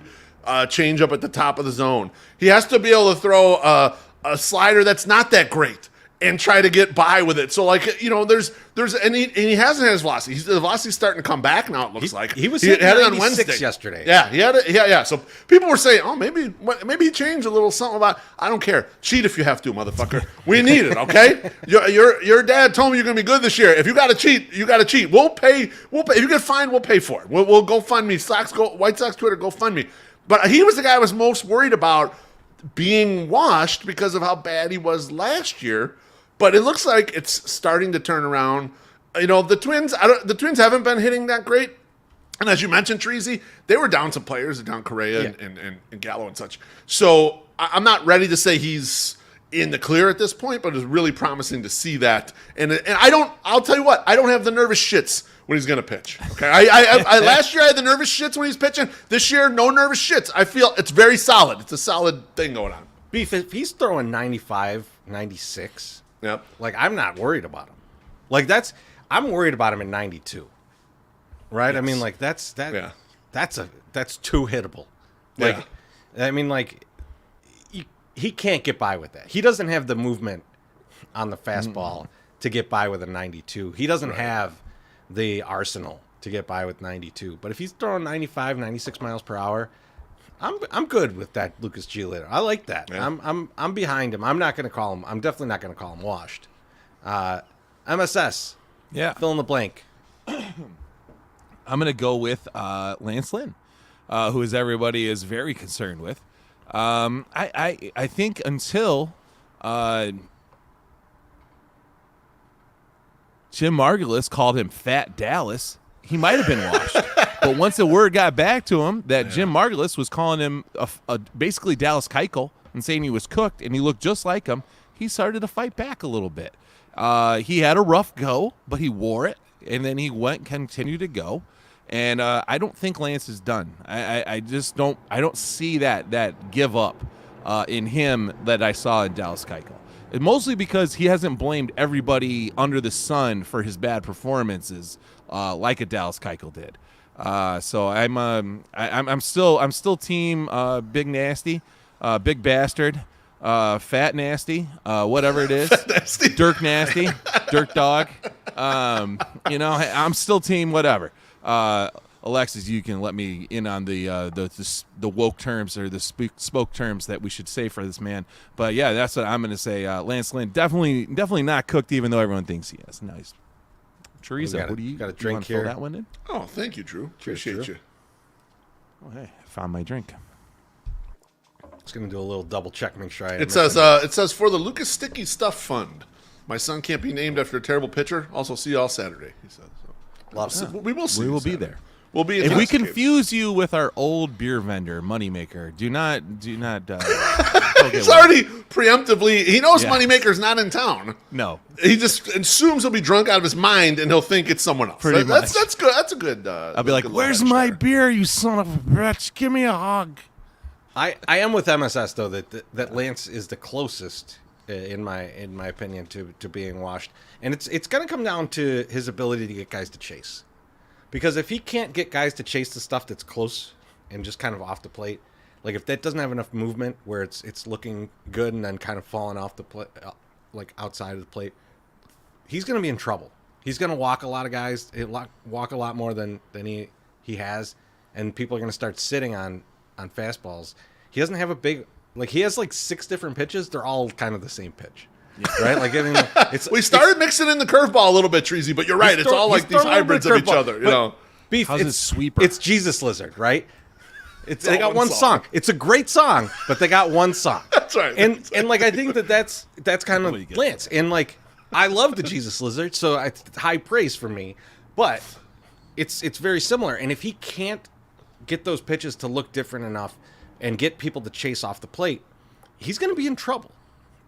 change up at the top of the zone. He has to be able to throw a slider that's not that great and try to get by with it. So there's and he hasn't had his velocity. The velocity's starting to come back now. It looks like he had it on Wednesday yesterday. Yeah, he had it. Yeah. So people were saying, oh, maybe he changed a little something about. I don't care. Cheat if you have to, motherfucker. We need it. Okay. Your dad told me you're gonna be good this year. If you got to cheat, you got to cheat. We'll pay. If you get fined, we'll pay for it. We'll go fund me. White Sox Twitter, go fund me. But he was the guy I was most worried about being washed because of how bad he was last year. But it looks like it's starting to turn around. The Twins haven't been hitting that great. And as you mentioned, Treasy, they were down some players, down Correa and Gallo and such. So I'm not ready to say he's in the clear at this point, but it's really promising to see that. And I'll tell you what, I don't have the nervous shits when he's going to pitch. Okay, I last year I had the nervous shits when he's pitching. This year, no nervous shits. I feel it's very solid. It's a solid thing going on. Beef, if he's throwing 95, 96, yep. I'm not worried about him. I'm worried about him in 92. Right? Yes. I mean, that's too hittable. He can't get by with that. He doesn't have the movement on the fastball to get by with a 92. He doesn't have the arsenal to get by with 92. But if he's throwing 95, 96 miles per hour, I'm good with that Lucas Giolito. I like that. Yeah. I'm behind him. I'm definitely not going to call him washed. MSS. Yeah. Fill in the blank. I'm going to go with Lance Lynn, who everybody is very concerned with. I think until Jim Margulis called him Fat Dallas, he might have been washed. But once the word got back to him that Jim Margulis was calling him basically Dallas Keuchel and saying he was cooked and he looked just like him, he started to fight back a little bit. He had a rough go, but he wore it, and then he continued to go. And I don't think Lance is done. I just don't. I don't see that give up in him that I saw in Dallas Keuchel. And mostly because he hasn't blamed everybody under the sun for his bad performances like a Dallas Keuchel did. So I'm still team Big Nasty, Big Bastard. Fat Nasty, whatever it is. Nasty. Dirk Nasty, Dirk Dog. I'm still team whatever. Alexis, you can let me in on the woke terms or the spoke terms that we should say for this man. But yeah, that's what I'm going to say. Lance Lynn, definitely not cooked, even though everyone thinks he is. Nice. Teresa, what do you got a you drink wanna here? Fill that one in? Oh, thank you, Drew. Appreciate Drew. you. Oh, hey, I found my drink. Just gonna do a little double check, make sure I. It says for the Lucas Sticky Stuff Fund. My son can't be named after a terrible pitcher. Also, see you all Saturday. He says. So. We will see. We you will be Saturday. there. We'll be. If we confuse you with our old beer vendor, Moneymaker, do not. He's already preemptively. He knows Moneymaker's not in town. No. He just assumes he'll be drunk out of his mind, and he'll think it's someone else. Pretty much. That's good. That's a good. I'll be like, "Where's my beer, you son of a bitch? Give me a hug." I am with MSS though that Lance is the closest in my opinion to being washed, and it's going to come down to his ability to get guys to chase, because if he can't get guys to chase the stuff that's close and just kind of off the plate, like if that doesn't have enough movement where it's looking good and then kind of falling off the plate, like outside of the plate, he's going to be in trouble. He's going to walk a lot of guys, walk a lot more than he has, and people are going to start sitting on fastballs. He doesn't have a big, like he has like 6 different pitches. They're all kind of the same pitch, right? Like I mean, we started mixing in the curveball a little bit, Treasy, but you're right. It's all like these hybrids of each other, you know. Beef, how's his sweeper? It's Jesus Lizard, right? They got one song. It's a great song, but they got one song. That's right. And like I think that's kind of Lance. And like I love the Jesus Lizard, so it's high praise for me. But it's very similar. And if he can't get those pitches to look different enough and get people to chase off the plate, he's going to be in trouble.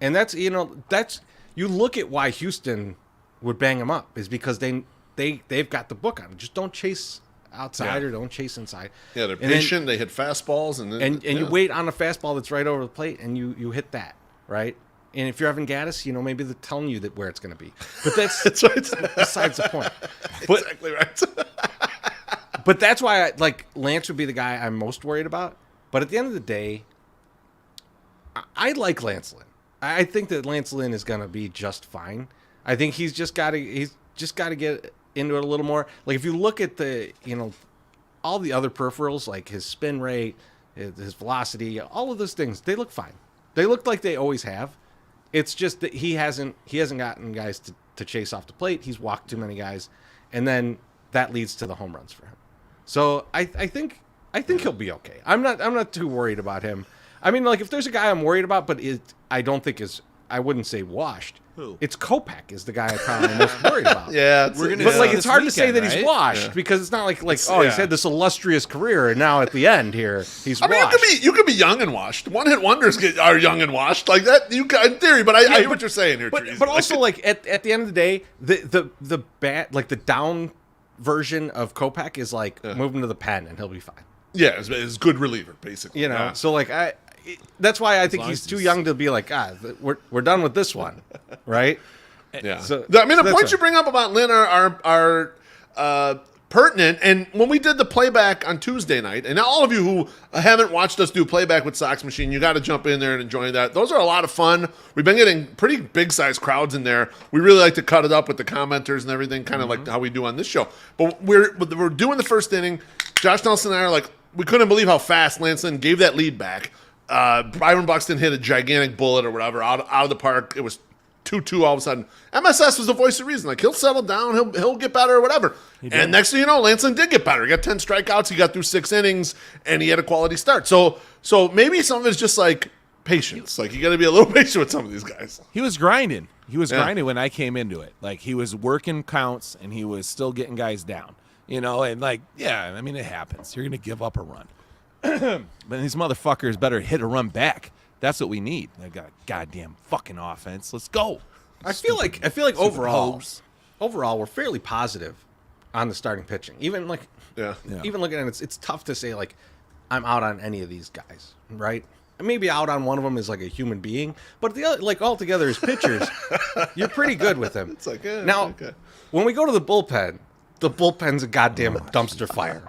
And that's you look at why Houston would bang him up is because they've got the book on it. Just don't chase outside or don't chase inside. Yeah, they're patient. They hit fastballs and you wait on a fastball that's right over the plate and you hit that, right? And if you're Evan Gaddis, maybe they're telling you where it's going to be. But that's besides the point. But, exactly right. But that's why Lance would be the guy I'm most worried about. But at the end of the day, I like Lance Lynn. I think that Lance Lynn is going to be just fine. I think he's just got to get into it a little more. Like if you look at the, all the other peripherals, like his spin rate, his velocity, all of those things, they look fine. They look like they always have. It's just that he hasn't gotten guys to chase off the plate. He's walked too many guys, and then that leads to the home runs for him. So I think he'll be okay. I'm not too worried about him. I mean, like if there's a guy I'm worried about, but I wouldn't say washed. Who? It's Kopech is the guy I'm probably most worried about. Yeah, It's hard to say that he's washed because it's not like he's had this illustrious career and now at the end here he's washed. I mean, you could be young and washed. One hit wonders are young and washed like that. You can, in theory, but I hear what you're saying here. But also at the end of the day, the bad the down version of Kopech is move him to the pen and he'll be fine. Yeah, it's good reliever basically. So that's why I think he's too young to be like, we're done with this one, right? Yeah. So, I mean, the points you bring up about Lynn are pertinent. And when we did the playback on Tuesday night, and all of you who haven't watched us do playback with Sox Machine, you got to jump in there and enjoy that. Those are a lot of fun. We've been getting pretty big size crowds in there. We really like to cut it up with the commenters and everything, kind of like how we do on this show. But we're doing the first inning. Josh Nelson and I are like, we couldn't believe how fast Lance Lynn gave that lead back. Byron Buxton hit a gigantic bullet or whatever out of the park. It was 2-2 all of a sudden. MSS was the voice of reason. Like, he'll settle down. He'll get better or whatever. And next thing you know, Lance Lynn did get better. He got 10 strikeouts. He got through 6 innings, and he had a quality start. So maybe some of it's just like patience. Like, you got to be a little patient with some of these guys. He was grinding. Grinding when I came into it. Like, he was working counts, and he was still getting guys down. And I mean, it happens. You're going to give up a run. But these motherfuckers better hit a run back. That's what we need. They got a goddamn fucking offense. Let's go. I feel like overall we're fairly positive on the starting pitching. Even even looking at it, it's tough to say I'm out on any of these guys, right? Maybe out on one of them is like a human being, but the other, altogether as pitchers, you're pretty good with them. It's when we go to the bullpen's a goddamn dumpster fire.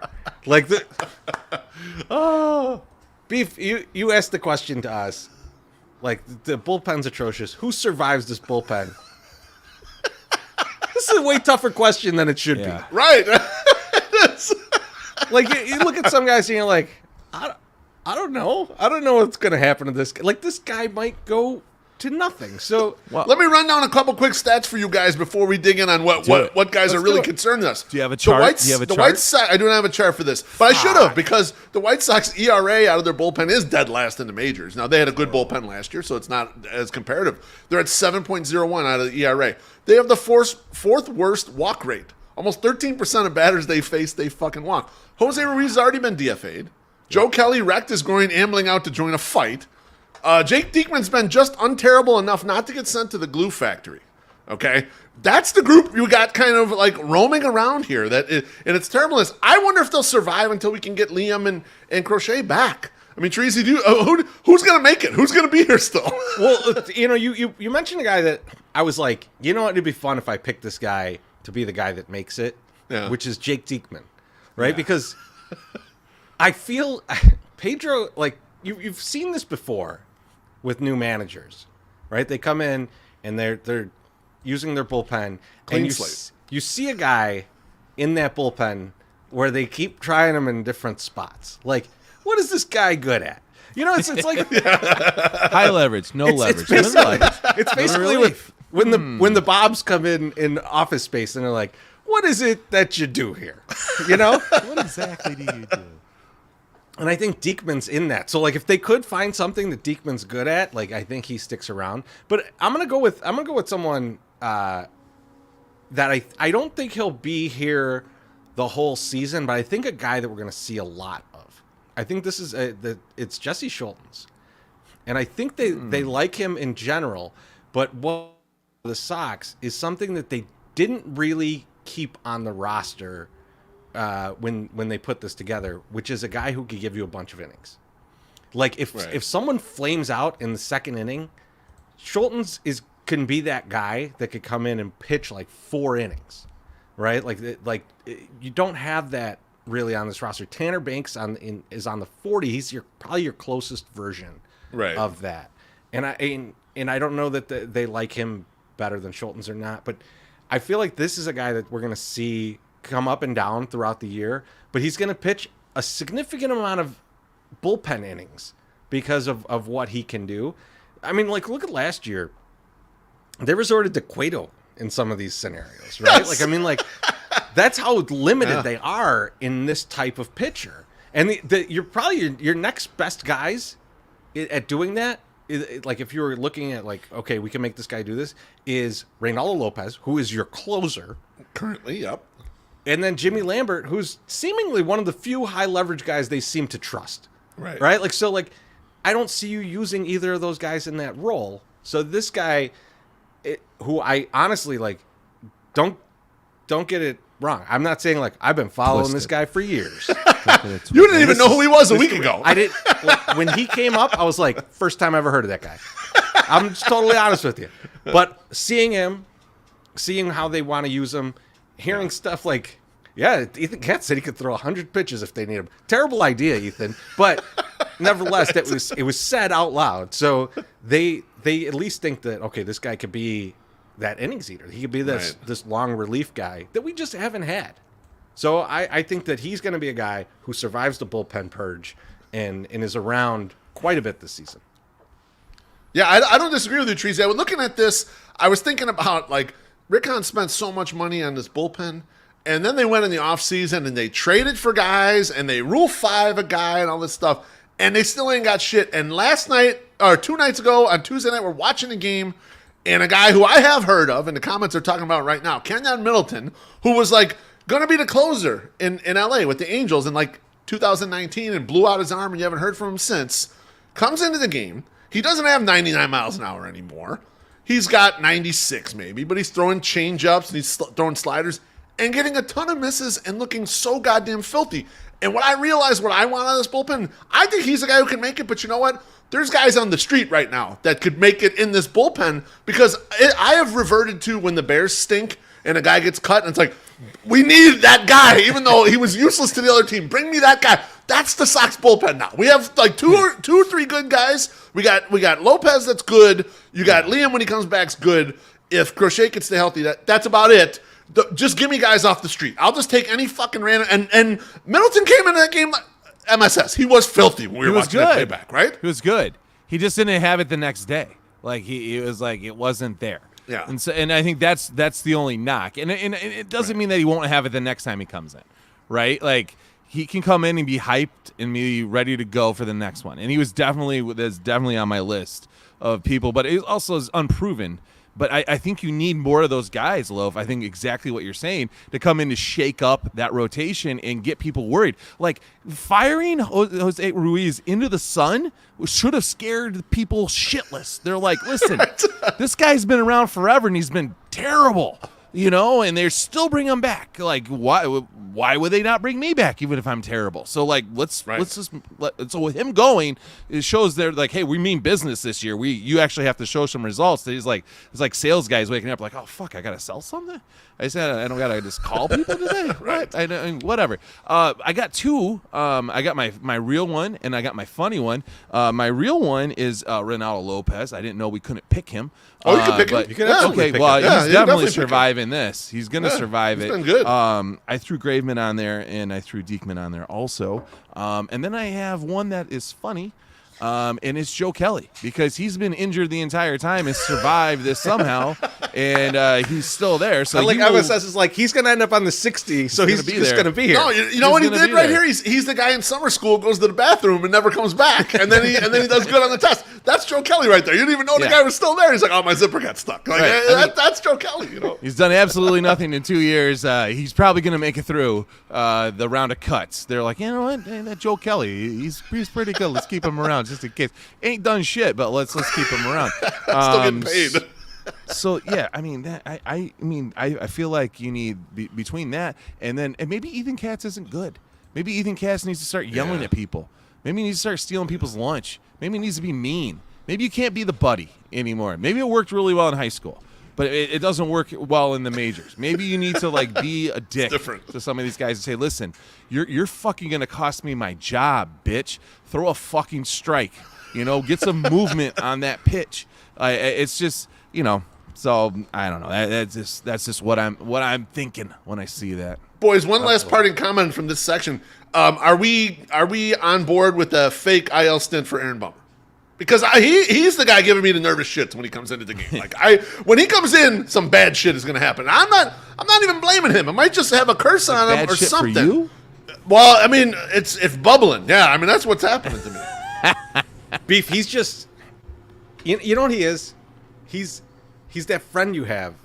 Beef, you asked the question to us, Like, the bullpen's atrocious. Who survives this bullpen? This is a way tougher question than it should be. Right. Like, you look at some guys and you're like, I don't know. I don't know what's going to happen to this guy. Like, this guy might go to nothing. So let me run down a couple quick stats for you guys before we dig in on what guys are really concerning us. Do you have a chart? The White Sox, I do not have a chart for this, but I should have, because the White Sox ERA out of their bullpen is dead last in the majors. Now, they had a good bullpen last year, so it's not as comparative. They're at 7.01 out of the ERA. They have the fourth worst walk rate. Almost 13% of batters they face, they fucking walk. Jose Ruiz has already been DFA'd. Joe Kelly wrecked his groin ambling out to join a fight. Jake Diekman's been just unterrible enough not to get sent to the glue factory. Okay? That's the group you got kind of like roaming around here. And it's terribleness. I wonder if they'll survive until we can get Liam and Crochet back. I mean, Teresi, who's going to make it? Who's going to be here still? Well, you mentioned a guy that I was like, you know what? It'd be fun if I picked this guy to be the guy that makes it, which is Jake Diekman, right? Yeah. Because I feel Pedro, like, you've seen this before with new managers, right? They come in and they're using their bullpen, clean and slate. You see a guy in that bullpen where they keep trying him in different spots. Like, what is this guy good at? You know, it's like high leverage, no leverage. It's basically with when the Bobs come in office space and they're like, what is it that you do here? You know? What exactly do you do? And I think Diekman's in that. So, like, if they could find something that Diekman's good at, like, I think he sticks around. But I'm gonna go with someone that I don't think he'll be here the whole season, but I think a guy that we're gonna see a lot of. I think this is it's Jesse Schultens, and I think they like him in general. But what the Sox is something that they didn't really keep on the roster. When they put this together, which is a guy who could give you a bunch of innings. Like, if someone flames out in the second inning, Schultens can be that guy that could come in and pitch like 4 innings, right? Like you don't have that really on this roster. Tanner Banks is on the 40. He's probably your closest version of that. And I don't know that they like him better than Schultens or not, but I feel like this is a guy that we're going to see come up and down throughout the year, but he's going to pitch a significant amount of bullpen innings because of what he can do. I mean, like, look at last year. They resorted to Cueto in some of these scenarios, right? Yes. Like, I mean, like, that's how limited they are in this type of pitcher. And you're probably your next best guys at doing that, like, if you were looking at, like, okay, we can make this guy do this, is Reynaldo Lopez, who is your closer. Currently, yep. And then Jimmy Lambert, who's seemingly one of the few high leverage guys they seem to trust. Right? Like, so, like, I don't see you using either of those guys in that role. So this guy, who I honestly, like, don't get it wrong. I'm not saying, like, I've been following this guy for years. You didn't even know who he was a week ago. I didn't. Like, when he came up, I was like, first time I ever heard of that guy. I'm just totally honest with you. But seeing how they want to use him, hearing stuff like, Ethan Katz said he could throw 100 pitches if they need him. Terrible idea, Ethan. But nevertheless, it was said out loud. So they at least think that, okay, this guy could be that innings eater. He could be this long relief guy that we just haven't had. So I think that he's going to be a guy who survives the bullpen purge and is around quite a bit this season. Yeah, I don't disagree with you, Trees. I was looking at this. I was thinking about, like, Rick Hahn spent so much money on this bullpen, and then they went in the offseason and they traded for guys and they Rule 5 a guy and all this stuff, and they still ain't got shit. And last night, or 2 nights ago, on Tuesday night, we're watching a game, and a guy who I have heard of, and the comments are talking about right now, Kenyon Middleton, who was, like, going to be the closer in L.A. with the Angels in, like, 2019 and blew out his arm, and you haven't heard from him since, comes into the game. He doesn't have 99 miles an hour anymore. He's got 96 maybe, but he's throwing change-ups and he's throwing sliders and getting a ton of misses and looking so goddamn filthy. And when I realized what I want out of this bullpen, I think he's a guy who can make it. But you know what? There's guys on the street right now that could make it in this bullpen, because I have reverted to when the Bears stink and a guy gets cut and it's like, we need that guy, even though he was useless to the other team. Bring me that guy. That's the Sox bullpen now. We have like two or three good guys. We got Lopez that's good. You got Liam when he comes back's good. If Crochet can stay healthy, that's about it. Just give me guys off the street. I'll just take any fucking random. And Middleton came into that game MSS. He was filthy when we were watching that playback, right? He was good. He just didn't have it the next day. Like he was like it wasn't there. Yeah. And I think that's the only knock. And it doesn't mean that he won't have it the next time he comes in, right? Like he can come in and be hyped and be ready to go for the next one. And he was definitely on my list of people, but it also is unproven. But I think you need more of those guys, Loaf. I think exactly what you're saying, to come in to shake up that rotation and get people worried. Like, firing Jose Ruiz into the sun should have scared people shitless. They're like, listen, this guy's been around forever, and he's been terrible, and they still bring him back. Like, why would they not bring me back even if I'm terrible? So like let's so with him going, it shows they're like, hey, we mean business this year. You actually have to show some results. It's like sales guys waking up like, oh fuck, I gotta sell something. I said I don't gotta just call people today. Right? Whatever. I got two. I got my real one and I got my funny one. My real one is Ronaldo Lopez. I didn't know we couldn't pick him. Oh, you can pick him. You can absolutely pick him. He's definitely surviving this. He's gonna survive it. Been good. I threw Graveman on there and I threw Diekman on there also. And then I have one that is funny. And it's Joe Kelly, because he's been injured the entire time and survived this somehow, and he's still there. So MSS is like, he's going to end up on the 60, so he's just going to be here. No, you know what he did right here? He's the guy in summer school, goes to the bathroom and never comes back, and then he does good on the test. That's Joe Kelly right there. You didn't even know the guy was still there. He's like, oh, my zipper got stuck. Like, that's Joe Kelly. He's done absolutely nothing in 2 years. He's probably going to make it through the round of cuts. They're like, you know what? Hey, that Joe Kelly, he's pretty good. Let's keep him around just in case. Ain't done shit, but let's keep him around. Still getting paid. So yeah, I feel like you need between that and maybe Ethan Katz isn't good. Maybe Ethan Katz needs to start yelling at people. Maybe he needs to start stealing people's lunch. Maybe he needs to be mean. Maybe you can't be the buddy anymore. Maybe it worked really well in high school, but it doesn't work well in the majors. Maybe you need to like be a dick to some of these guys and say, listen, you're fucking gonna cost me my job, bitch. Throw a fucking strike. Get some movement on that pitch. It's just, so I don't know. That's just what I'm thinking when I see that. Boys, one last parting comment from this section. Are we on board with a fake IL stint for Aaron Bummer? Because he's the guy giving me the nervous shits when he comes into the game. Like when he comes in, some bad shit is going to happen. I'm not even blaming him. I might just have a curse on him or something. For you? Well, I mean, it's bubbling. Yeah, I mean that's what's happening to me. Beef, he's just, you know what he is? He's that friend you have.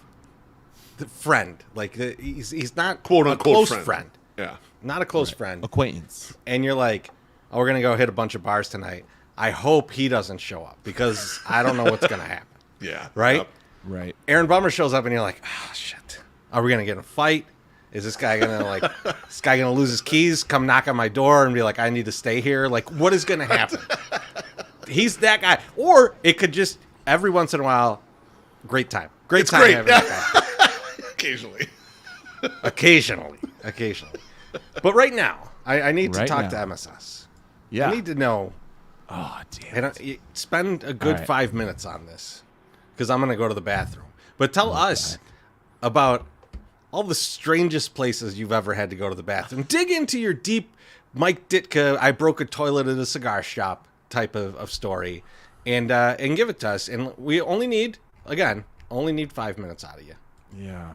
The friend, like he's not quote unquote close friend. Yeah, not a close friend, acquaintance. And you're like, oh, we're gonna go hit a bunch of bars tonight. I hope he doesn't show up because I don't know what's gonna happen. Yeah, right. Yep. Right. Aaron Bummer shows up and you're like, oh shit, are we gonna get in a fight? Is this guy gonna lose his keys, come knock on my door and be like, I need to stay here? Like, what is gonna happen? He's that guy. Or it could just, every once in a while, great time. Great time having that guy. Occasionally. But right now, I need to talk to MSS. Yeah. I need to know. Oh, damn it. Spend a good 5 minutes on this, because I'm going to go to the bathroom. But tell us about all the strangest places you've ever had to go to the bathroom. Dig into your deep Mike Ditka, I broke a toilet at a cigar shop type of story, and give it to us. And we only need 5 minutes out of you. Yeah,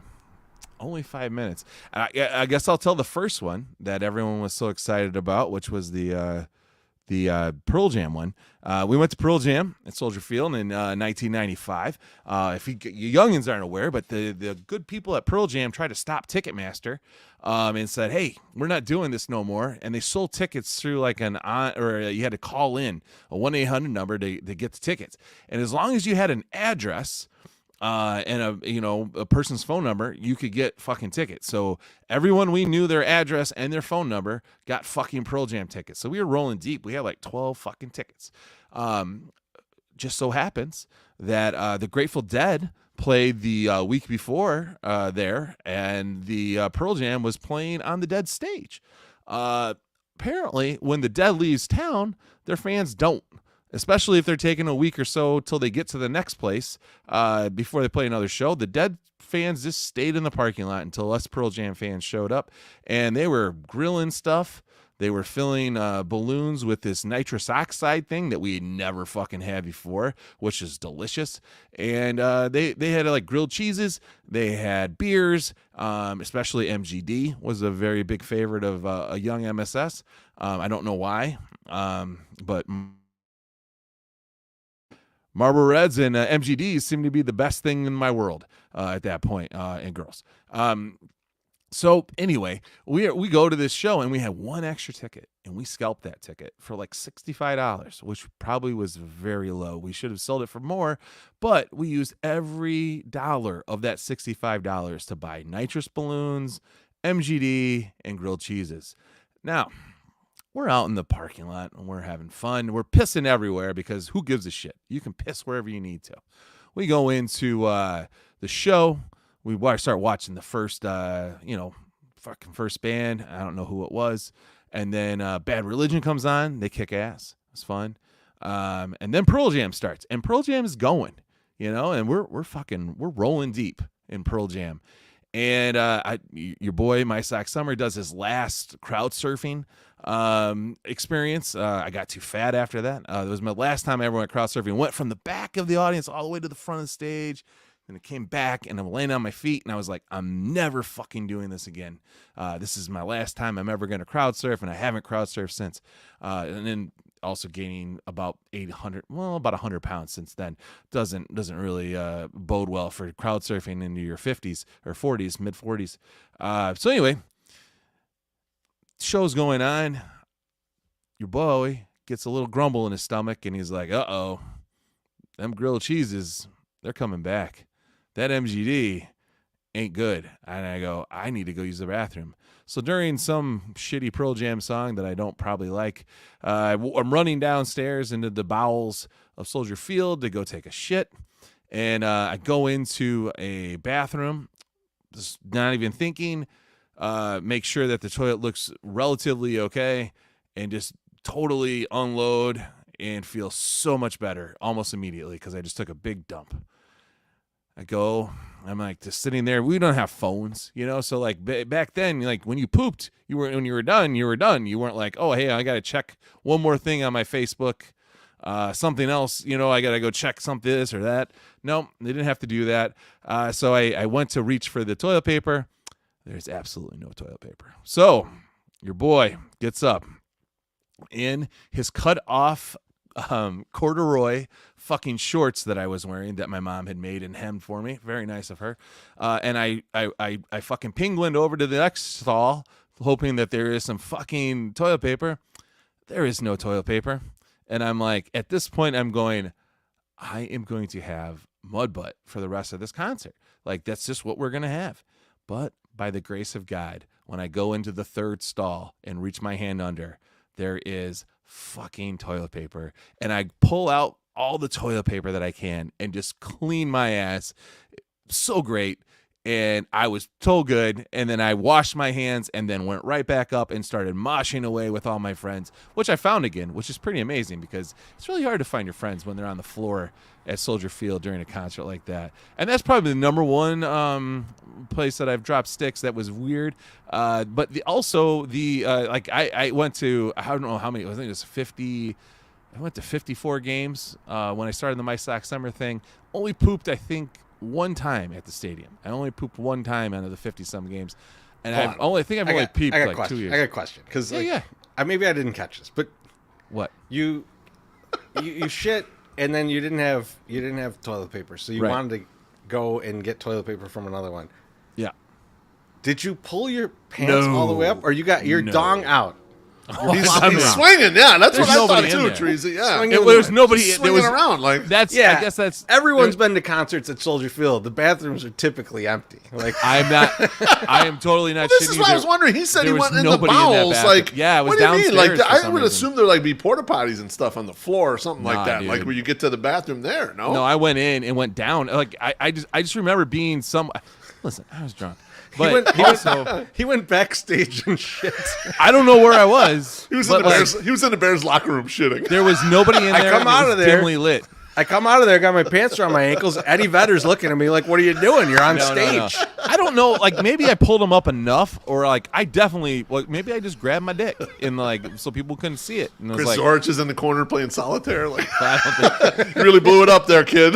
only 5 minutes. I guess I'll tell the first one that everyone was so excited about, which was the Pearl Jam one. We went to Pearl Jam at Soldier Field in 1995. If you youngins aren't aware, but the good people at Pearl Jam tried to stop Ticketmaster and said, hey, we're not doing this no more. And they sold tickets through like you had to call in a 1-800 number to get the tickets. And as long as you had an address and a person's phone number, you could get fucking tickets. So everyone we knew their address and their phone number got fucking Pearl Jam tickets. So we were rolling deep. We had like 12 fucking tickets. Just so happens that the Grateful Dead played the week before there, and the Pearl Jam was playing on the Dead stage. apparently, when the Dead leaves town, their fans don't. Especially if they're taking a week or so till they get to the next place before they play another show. The Dead fans just stayed in the parking lot until us Pearl Jam fans showed up, and they were grilling stuff. They were filling balloons with this nitrous oxide thing that we had never fucking had before, which is delicious. And they had like grilled cheeses. They had beers, especially MGD was a very big favorite of a young MSS. I don't know why, but Marlboro Reds and MGDs seem to be the best thing in my world at that point, and girls. So anyway, we go to this show and we had one extra ticket and we scalped that ticket for like $65, which probably was very low. We should have sold it for more, but we used every dollar of that $65 to buy nitrous balloons, MGD, and grilled cheeses. Now, we're out in the parking lot and we're having fun. We're pissing everywhere because who gives a shit? You can piss wherever you need to. We go into the show. We start watching the first, fucking first band. I don't know who it was. And then Bad Religion comes on. They kick ass. It's fun. And then Pearl Jam starts. And Pearl Jam is going, and we're rolling deep in Pearl Jam. And your boy, My Sock Summer, does his last crowd surfing experience. I got too fat after that. It was my last time I ever went crowd surfing. Went from the back of the audience all the way to the front of the stage. And it came back, and I'm laying on my feet, and I was like, I'm never fucking doing this again. This is my last time I'm ever going to crowd surf, and I haven't crowd surfed since. And then also gaining about 100 pounds since then. Doesn't really bode well for crowd surfing into your 50s or 40s, mid 40s. So anyway, show's going on. Your boy gets a little grumble in his stomach, and he's like, uh-oh, them grilled cheeses, they're coming back. That MGD ain't good. And I go, I need to go use the bathroom. So during some shitty Pearl Jam song that I don't probably like, I'm running downstairs into the bowels of Soldier Field to go take a shit. And I go into a bathroom, just not even thinking, make sure that the toilet looks relatively okay, and just totally unload and feel so much better almost immediately because I just took a big dump. I'm like just sitting there. We don't have phones, so like back then, like when you pooped, when you were done, you were done. You weren't like, oh, hey, I got to check one more thing on my Facebook, something else, I got to go check something, this or that. No, they didn't have to do that. So I went to reach for the toilet paper. There's absolutely no toilet paper. So your boy gets up in his cut off corduroy fucking shorts that I was wearing that my mom had made and hemmed for me. Very nice of her. And I fucking penguined over to the next stall hoping that there is some fucking toilet paper. There is no toilet paper. And I'm like, at this point, I am going to have mud butt for the rest of this concert. Like, that's just what we're going to have. But by the grace of God, when I go into the third stall and reach my hand under, there is fucking toilet paper. And I pull out all the toilet paper that I can and just clean my ass. So great. And I was so good. And then I washed my hands and then went right back up and started moshing away with all my friends, which I found again, which is pretty amazing because it's really hard to find your friends when they're on the floor at Soldier Field during a concert like that. And that's probably the number one place that I've dropped sticks that was weird. But I went to, I don't know how many, I think it was 50. I went to 54 games when I started the My Sock Summer thing. Only pooped, I think, one time at the stadium. I only pooped one time out of the 50-some games. And I've only peeped like 2 years. I got a question. Because maybe I didn't catch this, but what? You shit and then you didn't have toilet paper. So you wanted to go and get toilet paper from another one. Yeah. Did you pull your pants all the way up or you got your dong out? He's swinging, yeah. That's what I thought too, Teresa. Yeah, there's nobody swinging around. Like that's. Yeah, I guess that's. Everyone's been to concerts at Soldier Field. The bathrooms are typically empty. Like I'm not. I am totally not. This is what I was wondering. He said he went in the bowels. Like, yeah, it was what do you downstairs. mean? Like, I would assume there like be porta potties and stuff on the floor or something like that. Dude. Like where you get to the bathroom there. No, I went in and went down. Like I just remember being some. Listen, I was drunk. He But went, he went backstage and shit. I don't know where I was. He was but, in the Bears locker room shitting. there was nobody in there. come and it out was of there. dimly lit. I come out of there, got my pants around my ankles. Eddie Vedder's looking at me like, "What are you doing? You're on stage." No. I don't know. Like maybe I pulled him up enough, or like I definitely like maybe I just grabbed my dick and like so people couldn't see it. And it was Chris like, Zorich is in the corner playing solitaire. Like, I don't think you really blew it up there, kid.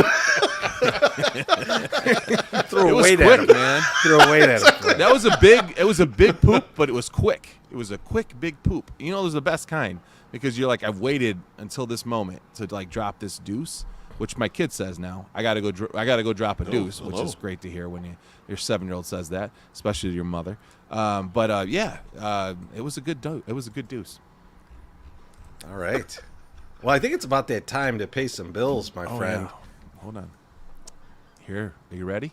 Threw it a was weight quick, at him. man. Threw a weight at him. That was a big poop, but it was quick. It was a quick big poop. You know, it was the best kind because you're like I've waited until this moment to like drop this deuce. Which my kid says now. I gotta go drop a deuce, which is great to hear when your 7-year-old says that, especially to your mother. It was a good deuce. All right. Well, I think it's about that time to pay some bills, my friend. Yeah. Hold on. Here, are you ready?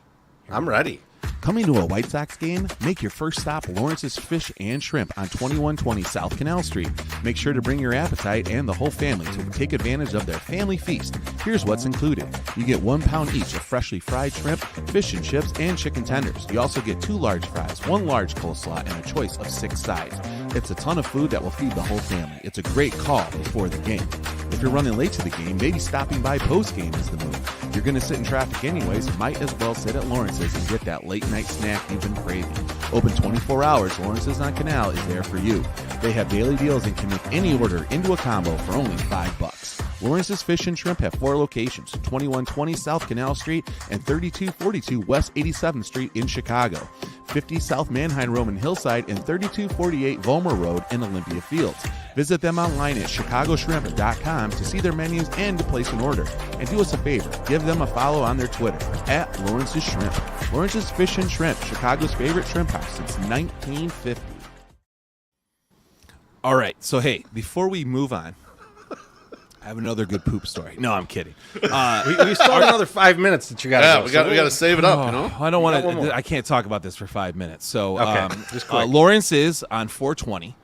I'm ready. Coming to a White Sox game? Make your first stop Lawrence's Fish and Shrimp on 2120 South Canal Street. Make sure to bring your appetite and the whole family to take advantage of their family feast. Here's what's included. You get 1 pound each of freshly fried shrimp, fish and chips, and chicken tenders. You also get 2 large fries, 1 large coleslaw, and a choice of 6 sides. It's a ton of food that will feed the whole family. It's a great call before the game. If you're running late to the game, maybe stopping by post-game is the move. You're going to sit in traffic anyways, might as well sit at Lawrence's and get that late-night snack you've been craving. Open 24 hours, Lawrence's on Canal is there for you. They have daily deals and can make any order into a combo for only $5. Lawrence's Fish and Shrimp have 4 locations, 2120 South Canal Street and 3242 West 87th Street in Chicago, 50 South Manheim Road in Hillside, and 3248 Vollmer Road in Olympia Fields. Visit them online at chicagoshrimp.com to see their menus and to place an order. And do us a favor, give them a follow on their Twitter, at Lawrence's Shrimp. Lawrence's Fish and Shrimp, Chicago's favorite shrimp house since 1950. All right, so hey, before we move on, I have another good poop story. No, I'm kidding. We still have another 5 minutes that you got to go. we got to save it up, you know? I don't want to. I can't talk about this for 5 minutes. So, just quick. Lawrence is on 420,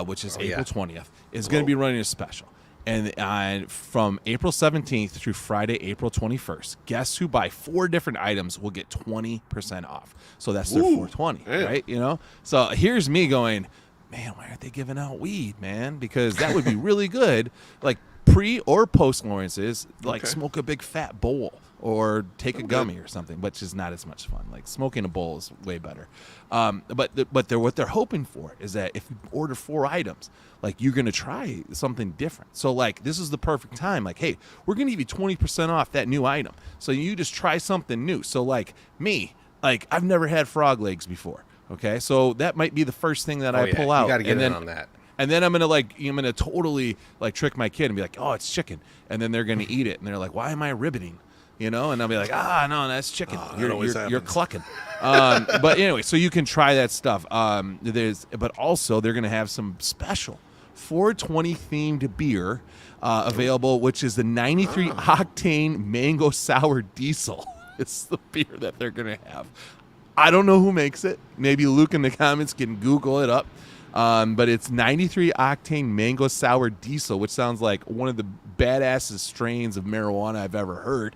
which is April 20th, is going to be running a special. And from April 17th through Friday, April 21st, guests who buy 4 different items will get 20% off. So that's their 420, right? You know. So here's me going, man, why aren't they giving out weed, man? Because that would be really good. Like pre or post Lawrence's, like smoke a big fat bowl or take a gummy or something, which is not as much fun. Like smoking a bowl is way better. But what they're hoping for is that if you order 4 items, like you're gonna try something different. So like this is the perfect time. Like, hey, we're gonna give you 20% off that new item. So you just try something new. So like me, like I've never had frog legs before. Okay, so that might be the first thing that I pull out. You got to get in on that. And then I'm gonna totally like trick my kid and be like, oh, it's chicken, and then they're gonna eat it, and they're like, why am I ribbiting? You know, and I'll be like, no, that's chicken. You're clucking. But anyway, so you can try that stuff. But also they're gonna have some special 420 themed beer available, which is the 93 octane mango sour diesel. It's the beer that they're gonna have. I don't know who makes it. Maybe Luke in the comments can Google it up. But it's 93 octane mango sour diesel, which sounds like one of the badassest strains of marijuana I've ever heard.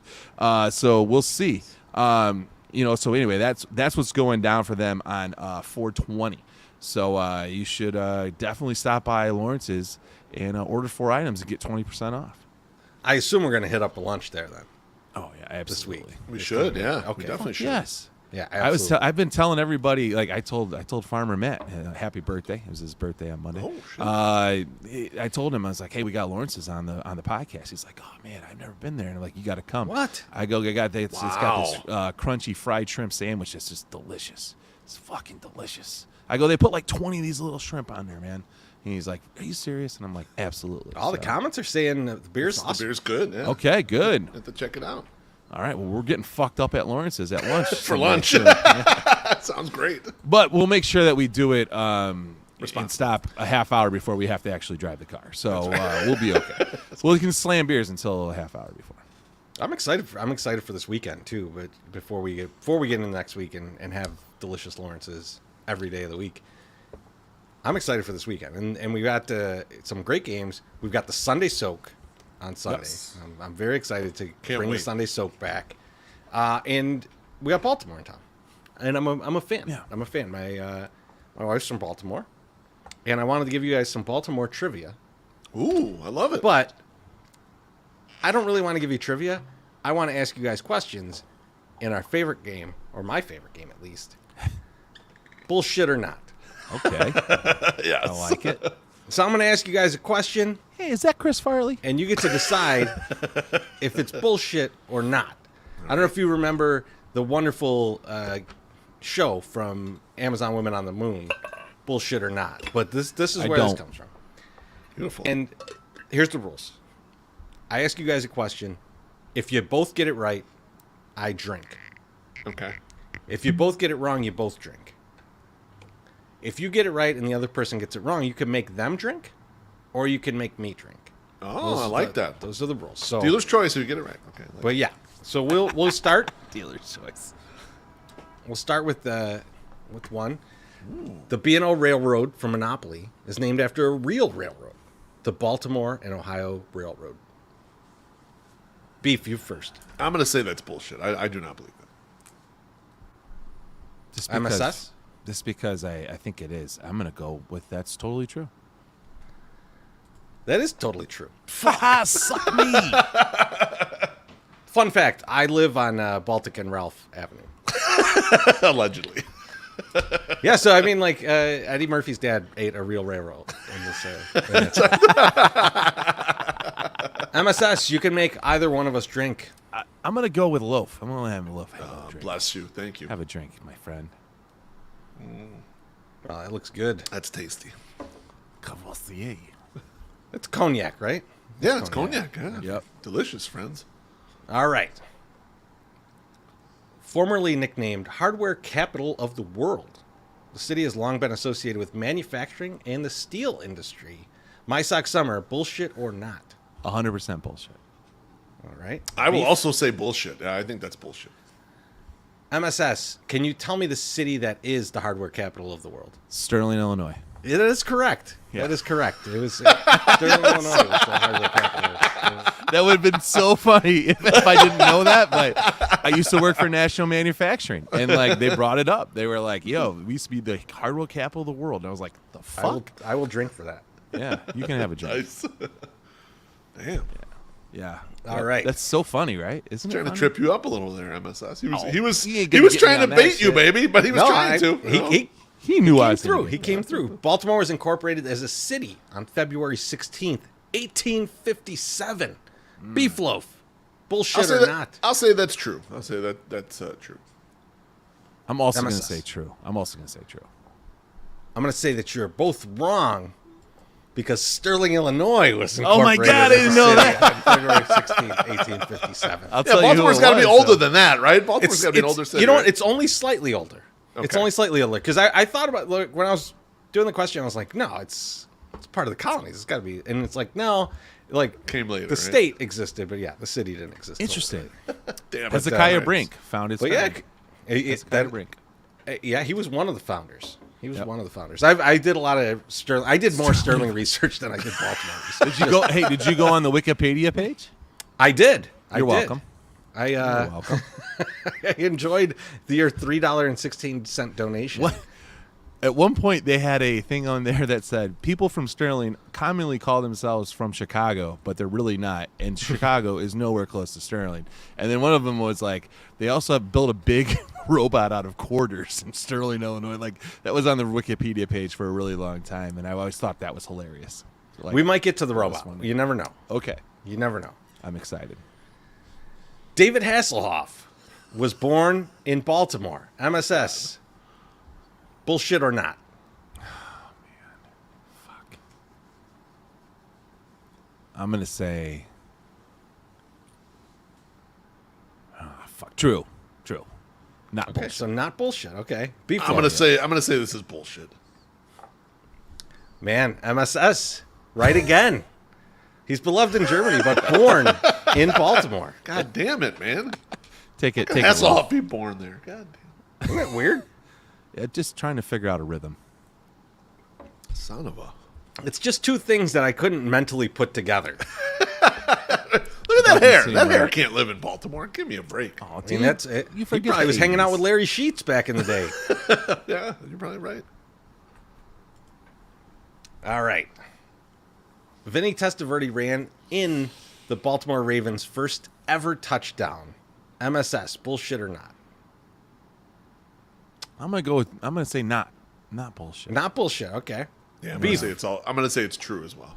So we'll see. So anyway, that's what's going down for them on 420. So you should definitely stop by Lawrence's and order 4 items and get 20% off. I assume we're going to hit up a lunch there then. Oh yeah, absolutely. This week. We should, yeah. Okay. We definitely should. Yes. Yeah, absolutely. I've been telling everybody, like I told Farmer Matt, happy birthday. It was his birthday on Monday. Oh, shit. I told him, I was like, hey, we got Lawrence's on the podcast. He's like, oh man, I've never been there. And I'm like, you got to come. What? I got it's got this crunchy fried shrimp sandwich that's just delicious. It's fucking delicious. I go, they put like 20 of these little shrimp on there, man. And he's like, are you serious? And I'm like, absolutely. All the comments are saying the beer's awesome. The beer's good, yeah. Okay, good. Have to check it out. All right, well, we're getting fucked up at Lawrence's at lunch. For lunch. Sounds great. But we'll make sure that we do it and stop a half hour before we have to actually drive the car. So we'll be okay. We can slam beers until a half hour before. I'm excited for this weekend too. But before we get into next week and have delicious Lawrence's every day of the week, I'm excited for this weekend. And we got some great games. We've got the Sunday Soak on Sunday. Yes. I'm very excited to bring wait. the Sunday Soak back. And we got Baltimore in town. and I'm a fan. Yeah. I'm a fan. My wife's from Baltimore, and I wanted to give you guys some Baltimore trivia. Ooh, I love it. But I don't really want to give you trivia. I want to ask you guys questions in our favorite game, or my favorite game at least. Bullshit or not. Okay. Yes. I like it. So I'm going to ask you guys a question, Hey, is that Chris Farley? and you get to decide if it's bullshit or not. I don't know if you remember the wonderful show from Amazon Women on the Moon, Bullshit or Not. But this is I where this don't. comes from. Beautiful. And here's the rules. I ask you guys a question. If you both get it right, I drink. Okay. If you both get it wrong, you both drink. If you get it right and the other person gets it wrong, you can make them drink, or you can make me drink. Oh, I like that. Those are the rules. So, Dealer's choice if you get it right. Okay. but yeah. So we'll start. Dealer's choice. We'll start with one. The B&O Railroad from Monopoly is named after a real railroad, the Baltimore and Ohio Railroad. Beef, you first. I'm going to say that's bullshit. I do not believe that. Just because I think it is. I'm going to go with that's totally true. That is totally true. Suck me. Fun fact, I live on Baltic and Ralph Avenue. Allegedly. Yeah, so I mean, like, Eddie Murphy's dad ate a real railroad in this. MSS, you can make either one of us drink. I'm going to go with loaf. I'm going to have a loaf. Have a drink. Bless you. Thank you. Have a drink, my friend. Oh, that looks good. That's tasty. Cavassier. It's cognac, right? Yeah, it's cognac. Yeah. Yep. Delicious, friends. All right. Formerly nicknamed Hardware Capital of the World, the city has long been associated with manufacturing and the steel industry. My Sock Summer, bullshit or not? 100% bullshit. All right. I will Beef. also say bullshit. Yeah, I think that's bullshit. MSS, can you tell me the city that is the hardware capital of the world? Sterling, Illinois. It is correct. Yeah. That is correct. It was Sterling, Illinois was the hardware capital. That would have been so funny if I didn't know that, but I used to work for National Manufacturing, and like they brought it up. They were like, yo, we used to be the hardware capital of the world. And I was like, the fuck? I will drink for that. Yeah, you can have a drink. Nice. Damn. Yeah. All right. That's so funny, right? Isn't it Trying to funny? trip you up a little there, MSS. He was Oh, he was he ain't he gonna was get me trying to on that bait you, shit. baby, but he was trying to. He knew I came was through. gonna He do came that. through. Baltimore was incorporated as a city on February 16th, 1857. Beef loaf. Bullshit or not? I'll say that's true. I'll say that's true. I'm also going to MSS. say true. I'm also going to say true. I'm going to say that you're both wrong because Sterling, Illinois was Oh my incorporated God, I as a didn't know city that. on February 16th, 1857. I'll Yeah, tell you who Baltimore's it got to be was, older though. than that, right? Baltimore's got to be an older city. You know what? right? It's only slightly older. It's Okay. only slightly older because I thought about like, when I was doing the question, I was like, no, it's part of the colonies. It's got to be, and it's like no, like Came later, The right? state existed, but yeah, the city didn't exist. till Interesting. Damn it. Hezekiah Nice. Brink found his But yeah, friend. Hezekiah Brink. Yeah, he was one of the founders. He was Yep. one of the founders. I did a lot of Sterling. I did more Sterling research than I did Baltimore research. Did you go? Hey, did you go on the Wikipedia page? I did. You're welcome. I You're welcome. I enjoyed your $3.16 donation. What? At one point, they had a thing on there that said people from Sterling commonly call themselves from Chicago, but they're really not. And Chicago is nowhere close to Sterling. And then one of them was like, they also have built a big robot out of quarters in Sterling, Illinois. Like that was on the Wikipedia page for a really long time, and I always thought that was hilarious. Like, We might get to the was robot. funny. You never know. okay, You never know. I'm excited. David Hasselhoff was born in Baltimore. MSS. Bullshit or not? I'm gonna say, true, not Okay, bullshit. so not bullshit. Okay. Beef I'm gonna say this is bullshit. Man, MSS. Right again. He's beloved in Germany, but born in Baltimore. God damn it, man. Take it. That's all be born there. God damn. Isn't that weird? Yeah, just trying to figure out a rhythm. Son of a. It's just two things that I couldn't mentally put together. Look at that hair. That hair can't live in Baltimore. Give me a break. Oh, I dude, mean, that's it. You He probably was hanging out with Larry Sheets back in the day. Yeah, you're probably right. All right. Vinny Testaverde ran in the Baltimore Ravens' first ever touchdown. MSS, bullshit or not? I'm gonna say not bullshit. Not bullshit. Okay. Yeah, I'm Beef. gonna say it's true as well.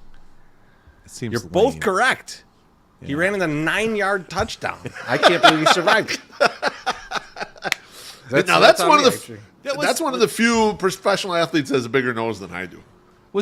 It seems You're lame. both correct. He ran in a 9-yard touchdown. I can't believe he survived it. That's one on of me, the actually. that's one of the few professional athletes that has a bigger nose than I do.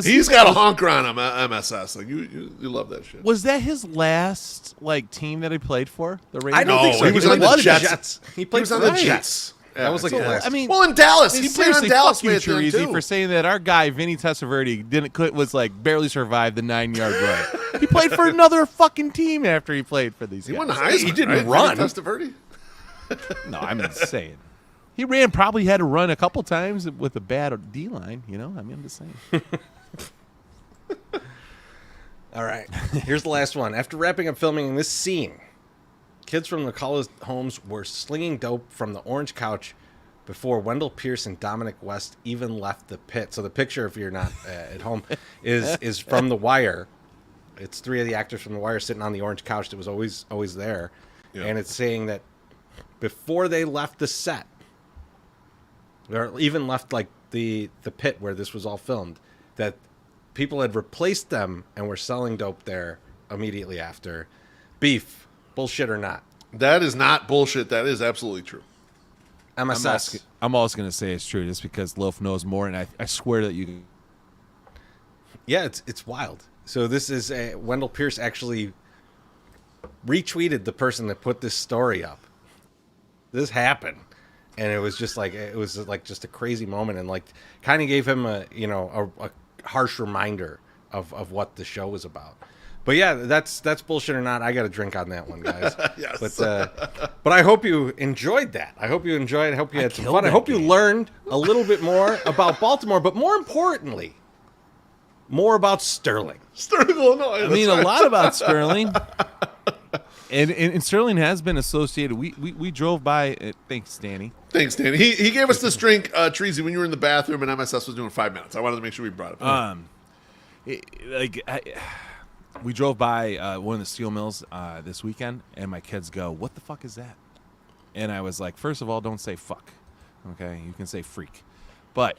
He's Got a honker on him, MSS. Like you love that shit. Was that his last team that he played for? The Ravens? I don't think so. he was played on for the Jets. He He played was for on the the Jets. That was like the last. I mean, Well, in Dallas, I mean, he played on seriously, Dallas. fuck you, at the end, Teresi, too. for saying that our guy Vinny Testaverde was like barely survived the 9-yard run. He played for another fucking team after he played for these He guys. won the Heisman. He didn't right? run. Testaverde? No, I'm just saying. He probably had to run a couple times with a bad D line. You know, I mean, I'm just saying. All right. Here's the last one. After wrapping up filming this scene, kids from the college homes were slinging dope from the orange couch before Wendell Pierce and Dominic West even left the pit. So the picture, if you're not at home, is from The Wire. It's 3 of the actors from The Wire sitting on the orange couch that was always there. Yeah. And it's saying that before they left the set, or even left like the pit where this was all filmed, that people had replaced them and were selling dope there immediately after. Beef, bullshit or not? That is not bullshit. That is absolutely true. MSS. I'm always going to say it's true just because Loaf knows more, and I swear that you. Yeah, it's wild. So this is Wendell Pierce actually retweeted the person that put this story up. This happened, and it was just like just a crazy moment, and like kind of gave him a harsh reminder of what the show was about. But yeah, that's bullshit or not. I got a drink on that one, guys. Yes. But I hope you enjoyed that. I hope you enjoyed it. I hope you had some killed fun. I that hope you game. learned a little bit more about Baltimore, but more importantly, more about Sterling. Sterling, Illinois. I mean, a lot about Sterling. And Sterling has been associated. We drove by. Thanks, Danny. Thanks, Danny. He gave us this drink, Treasy, when you were in the bathroom and MSS was doing 5 minutes. I wanted to make sure we brought it up. We drove by one of the steel mills this weekend, and my kids go, "What the fuck is that?" And I was like, first of all, don't say fuck. Okay, you can say freak, but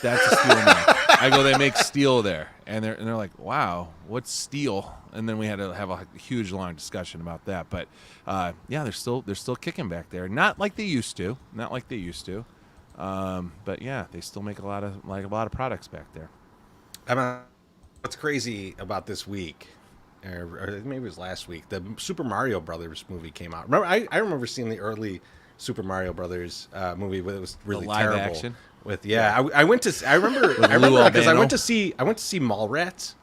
that's a steel mill. I go, they make steel there, and they're like, wow, what's steel? And then we had to have a huge long discussion about that. But yeah, they're still kicking back there, not like they used to, but yeah, they still make a lot of products back there. What's crazy about this week, or maybe it was last week, the Super Mario Brothers movie came out. Remember, I remember seeing the early Super Mario Brothers movie, but it was really live terrible. action? I remember because I went to see Mallrats,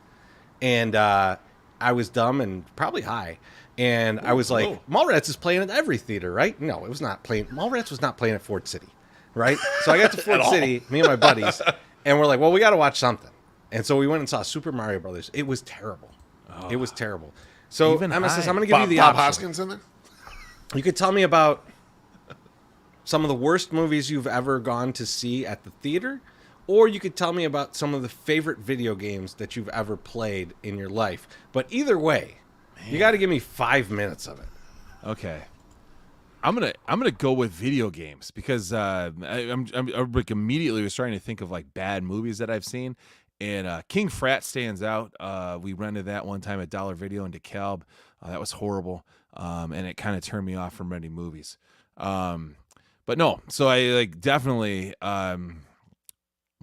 and I was dumb and probably high, and I was like, Mallrats is playing at every theater, right? No, it was not playing. Mallrats was not playing at Ford City, right? So I got to Ford City, me and my buddies, and we're like, well, we got to watch something. And so we went and saw Super Mario Brothers. It was terrible. It was terrible. So, Even MSS, high. I'm going to give you the Bob option. Hoskins in there? You could tell me about some of the worst movies you've ever gone to see at the theater, or you could tell me about some of the favorite video games that you've ever played in your life. But either way, you got to give me 5 minutes of it. Okay. I'm gonna go with video games because I'm like immediately was trying to think of like bad movies that I've seen, and King Frat stands out. We rented that one time at Dollar Video in DeKalb. That was horrible, and it kind of turned me off from renting movies. But no, so I like definitely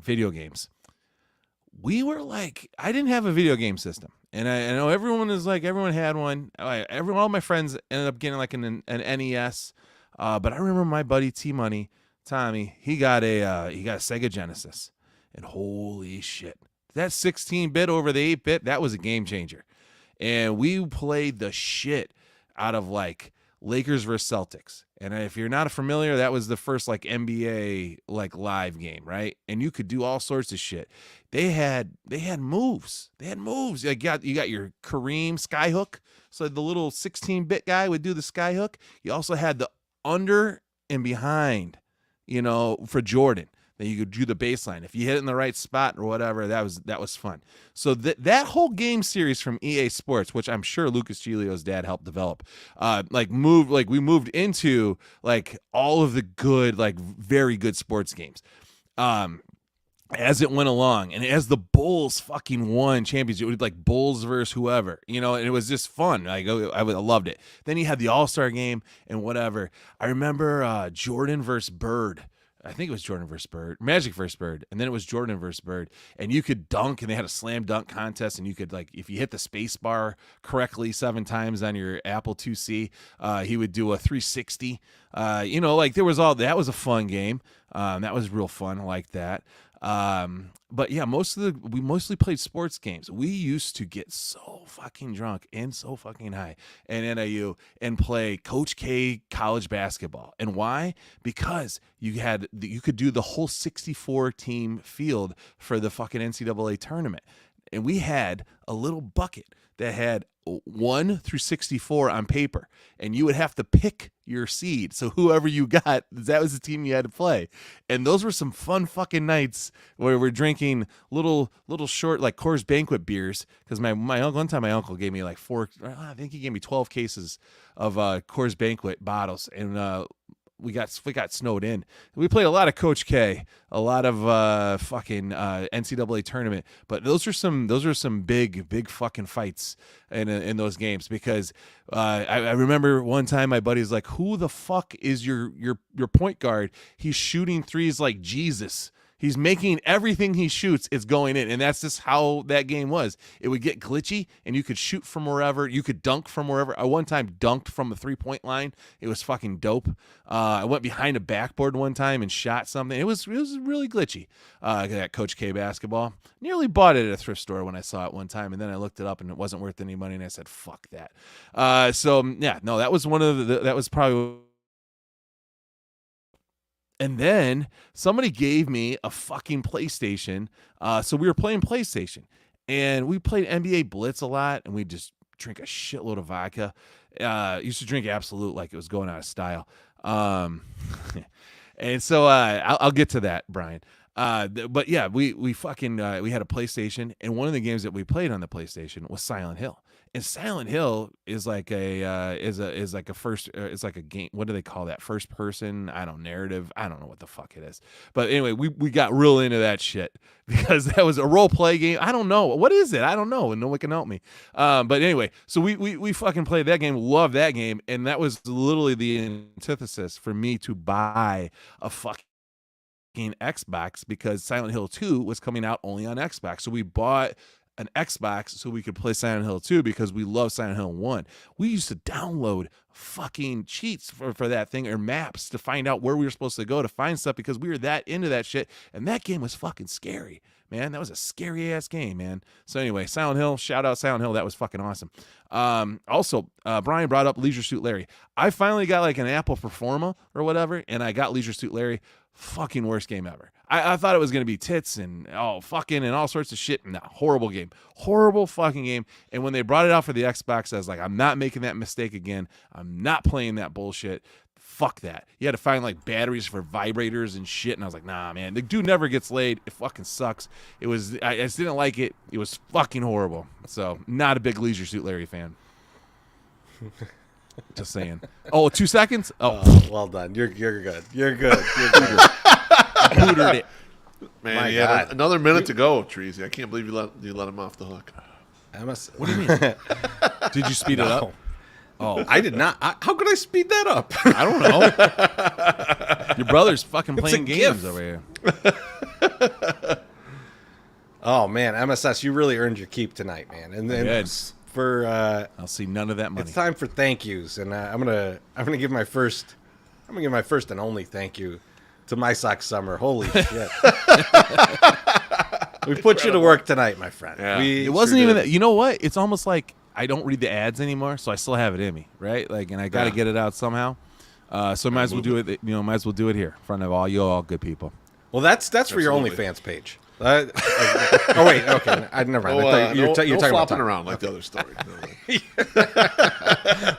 video games. We were like, I didn't have a video game system. And I know everyone had one. All my friends ended up getting like an NES. But I remember my buddy Tommy, he got a Sega Genesis. And holy shit, that 16-bit over the 8-bit, that was a game changer. And we played the shit out of like Lakers versus Celtics. And if you're not familiar, that was the first like NBA like live game, right? And you could do all sorts of shit. They had moves. They had moves. You got your Kareem skyhook. So the little 16-bit guy would do the skyhook. You also had the under and behind, for Jordan. Then you could do the baseline. If you hit it in the right spot or whatever, that was fun. So that whole game series from EA Sports, which I'm sure Lucas Giglio's dad helped develop, we moved into like all of the good, like very good sports games. As it went along, and as the Bulls fucking won championships, it was like Bulls versus whoever, and it was just fun. Like I loved it. Then you had the All-Star game and whatever. I remember Jordan versus Bird. I think it was Jordan versus Bird, Magic versus Bird, and then it was Jordan versus Bird, and you could dunk, and they had a slam dunk contest, and you could, like, if you hit the space bar correctly 7 times on your Apple IIc, he would do a 360. There was that was a fun game. That was real fun. I like that. But yeah, we mostly played sports games. We used to get so fucking drunk and so fucking high in NIU and play Coach K college basketball. And why? Because you could do the whole 64 team field for the fucking NCAA tournament. And we had a little bucket that had 1 through 64 on paper, and you would have to pick your seed. So whoever you got, that was the team you had to play. And those were some fun fucking nights where we're drinking little short, like Coors Banquet beers. Because my uncle, one time my uncle gave me like 12 cases of Coors Banquet bottles, and we got snowed in. We played a lot of Coach K, a lot of NCAA tournament, but those are some big fucking fights in those games, because I remember one time my buddy's like, "Who the fuck is your point guard? He's shooting threes like Jesus. He's making everything he shoots is going in." And that's just how that game was. It would get glitchy, and you could shoot from wherever. You could dunk from wherever. I one time dunked from a 3-point line. It was fucking dope. I went behind a backboard one time and shot something. It was really glitchy. That Coach K basketball. Nearly bought it at a thrift store when I saw it one time, and then I looked it up, and it wasn't worth any money, and I said, fuck that. That was that was probably... And then somebody gave me a fucking PlayStation. So we were playing PlayStation, and we played NBA Blitz a lot, and we just drink a shitload of vodka. Used to drink Absolute like it was going out of style. And so I'll get to that, Brian. But yeah, we fucking we had a PlayStation, and one of the games that we played on the PlayStation was Silent Hill. And Silent Hill is like it's like a game. What do they call that? First person? Narrative. I don't know what the fuck it is. But anyway, we got real into that shit because that was a role play game. I don't know. What is it? I don't know, and no one can help me. But anyway, so we fucking played that game. Love that game, and that was literally the antithesis for me to buy a fucking Xbox, because Silent Hill 2 was coming out only on Xbox. So we bought an Xbox so we could play Silent Hill 2 because we love Silent Hill 1. We used to download fucking cheats for that thing, or maps, to find out where we were supposed to go to find stuff, because we were that into that shit. And that game was fucking scary, man. That was a scary ass game, man. So anyway, Silent Hill, shout out Silent Hill. That was fucking awesome. Also, Brian brought up Leisure Suit Larry. I finally got like an Apple Performa or whatever, and I got Leisure Suit Larry. Fucking worst game ever. I thought it was going to be tits and fucking and all sorts of shit. No, horrible game. Horrible fucking game. And when they brought it out for the Xbox, I was like, I'm not making that mistake again. I'm not playing that bullshit. Fuck that. You had to find like batteries for vibrators and shit. And I was like, nah, man. The dude never gets laid. It fucking sucks. I just didn't like it. It was fucking horrible. So, not a big Leisure Suit Larry fan. Just saying. 2 seconds? Well done. You're good. You're good. Hootered it. Man, My you had God. another minute to go, Treasy. I can't believe you let him off the hook. What do you mean? Did you speed it up? Oh, I did not. How could I speed that up? I don't know. Your brother's fucking playing games gift. over here. Oh man, MSS, you really earned your keep tonight, man. And then Good. I'll see none of that money. It's time for thank yous, and I'm gonna give my first and only thank you to My Sock Summer. Holy shit. We put you to work tonight, my friend. Yeah. It wasn't even that. You know what? It's almost like I don't read the ads anymore, so I still have it in me, right? Like, and I got to get it out somehow. So might as well do it. Might as well do it here in front of all you all good people. Well, that's for your Absolutely. OnlyFans page. Oh wait, okay. I never mind. I thought you're talking about flopping around like the other story.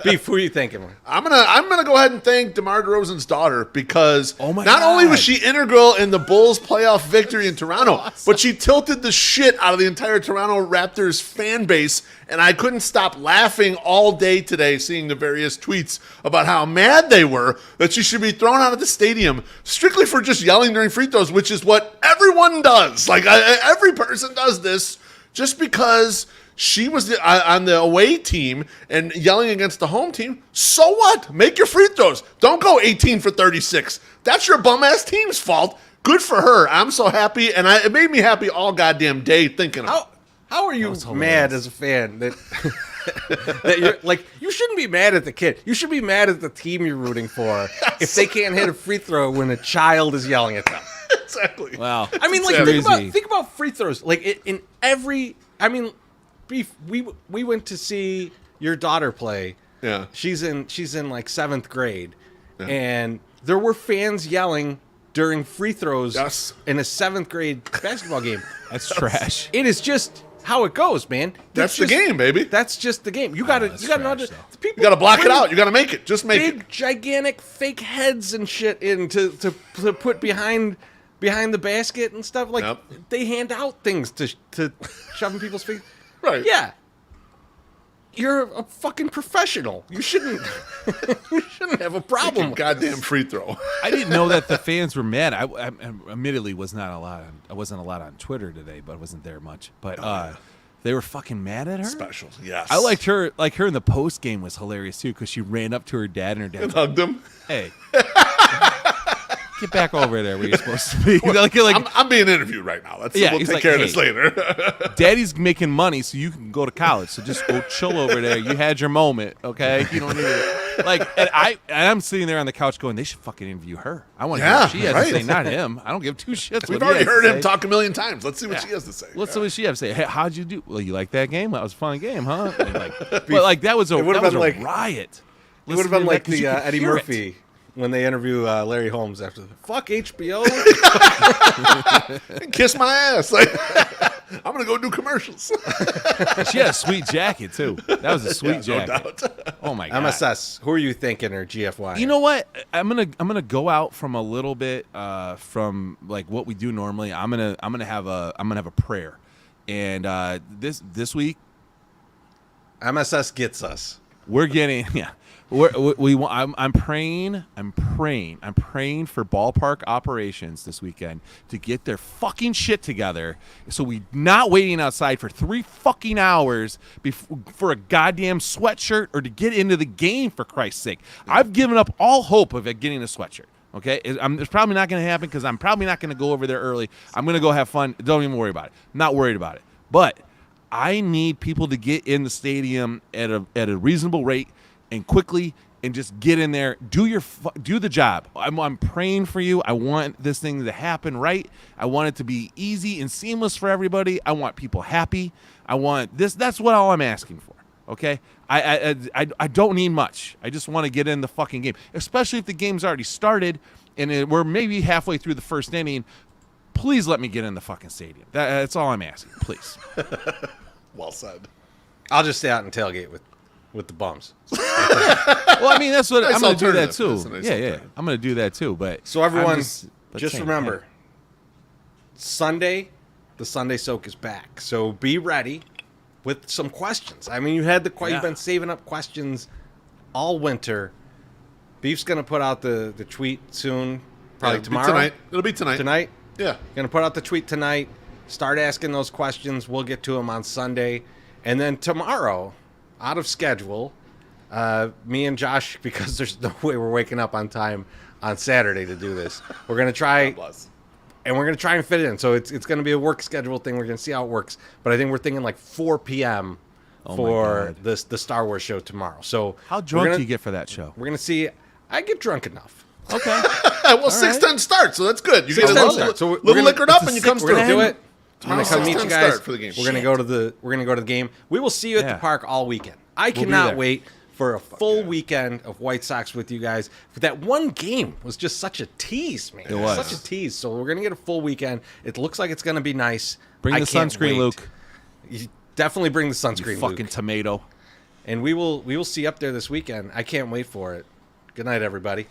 Beef. Who are you thinking? I'm gonna go ahead and thank DeMar DeRozan's daughter because my not only was God. she integral in the Bulls' playoff victory in Toronto, but she tilted the shit out of the entire Toronto Raptors fan base. And I couldn't stop laughing all day today, seeing the various tweets about how mad they were that she should be thrown out of the stadium strictly for just yelling during free throws, which is what everyone does. Like every person does this just because she was on the away team and yelling against the home team. So what? Make your free throws. Don't go 18 for 36. That's your bum-ass team's fault. Good for her. I'm so happy, and it made me happy all goddamn day thinking of it. How are you mad as a fan that that you're like, you shouldn't be mad at the kid. You should be mad at the team you're rooting for if they can't hit a free throw when a child is yelling at them. Exactly. Wow. I mean, like think about free throws. Like in every, I mean, Beef. We went to see your daughter play. Yeah. She's in like 7th grade, and there were fans yelling during free throws in a 7th grade basketball game. That's trash. It is just how it goes, man. That's the game, baby. That's just the game. You got to people. You got to block it out. You got to make it. Just make big, it. gigantic fake heads and shit in to put behind the basket and stuff. Like they hand out things to shove in people's face. Right. Yeah. You're a fucking professional. You shouldn't have a problem. Goddamn free throw. I didn't know that the fans were mad. I admittedly was not a lot. I wasn't a lot on Twitter today, but I wasn't there much. But they were fucking mad at her. Special. Yes. I liked her. Like her in the post game was hilarious too because she ran up to her dad and her dad Hugged him. Hey, get back over there where you're supposed to be. I'm being interviewed right now. We'll take care of this later. Daddy's making money so you can go to college. So just go chill over there. You had your moment, okay? You don't need it. And I'm sitting there on the couch going, they should fucking interview her. I want to hear what she has to say, not him. I don't give two shits. We've already heard him talk a million times. Let's see what she has to say. Let's see what she has to say. Hey, how'd you do? Well, you like that game? That was a fun game, huh? But that was a riot. It would have been like the Eddie Murphy when they interview Larry Holmes after the fuck HBO. Kiss my ass. I'm gonna go do commercials. She had a sweet jacket too. That was a sweet jacket. No doubt. Oh my god. MSS. Who are you thinking or GFY? You know what? I'm gonna go out from a little bit from like what we do normally. I'm gonna have a prayer, and this week MSS gets us. we're getting I'm praying for ballpark operations this weekend to get their fucking shit together so we not waiting outside for 3 fucking hours for a goddamn sweatshirt or to get into the game, for Christ's sake. I've given up all hope of getting a sweatshirt. Okay, it's probably not going to happen because I'm probably not going to go over there early. I'm going to go have fun. Don't even worry about it. I'm not worried about it. But I need people to get in the stadium at a reasonable rate and quickly and just get in there. Do the job. I'm praying for you. I want this thing to happen right. I want it to be easy and seamless for everybody. I want people happy. I want this. That's what all I'm asking for. Okay, I don't need much. I just want to get in the fucking game, especially if the game's already started and we're maybe halfway through the first inning. Please let me get in the fucking stadium. That's all I'm asking. Please. Well said. I'll just stay out and tailgate with the bums. Well, I mean, that's what Nice I'm going to do that alternative. too. That's a nice Yeah, alternative. I'm going to do that too. But So everyone, but just same, remember, Sunday, the Sunday Soak is back. So be ready with some questions. I mean, you've been saving up questions all winter. Beef's going to put out the tweet soon, probably tomorrow. It'll be tonight. Tonight? Yeah. Going to put out the tweet tonight. Start asking those questions. We'll get to them on Sunday. And then tomorrow, out of schedule, me and Josh, because there's no way we're waking up on time on Saturday to do this, we're going to try, and we're going to try and fit it in. So it's going to be a work schedule thing. We're going to see how it works. But I think we're thinking like 4 p.m. for the Star Wars show tomorrow. So how drunk do you get for that show? We're going to see. I get drunk enough. Okay. Well, 6:10 start, so that's good. You get a 6:10 little, start. So little liquored up, and you come We're going to through. do it. I'm going to come meet you guys for the game. We're going to go to the game. We will see you at the park all weekend. I cannot there. wait for a full weekend of White Sox with you guys. That one game was just such a tease, man. It was. Such a tease. So we're going to get a full weekend. It looks like it's going to be nice. Bring the sunscreen, Luke. You definitely bring the sunscreen, You fucking Luke. tomato. And we will see you up there this weekend. I can't wait for it. Good night, everybody.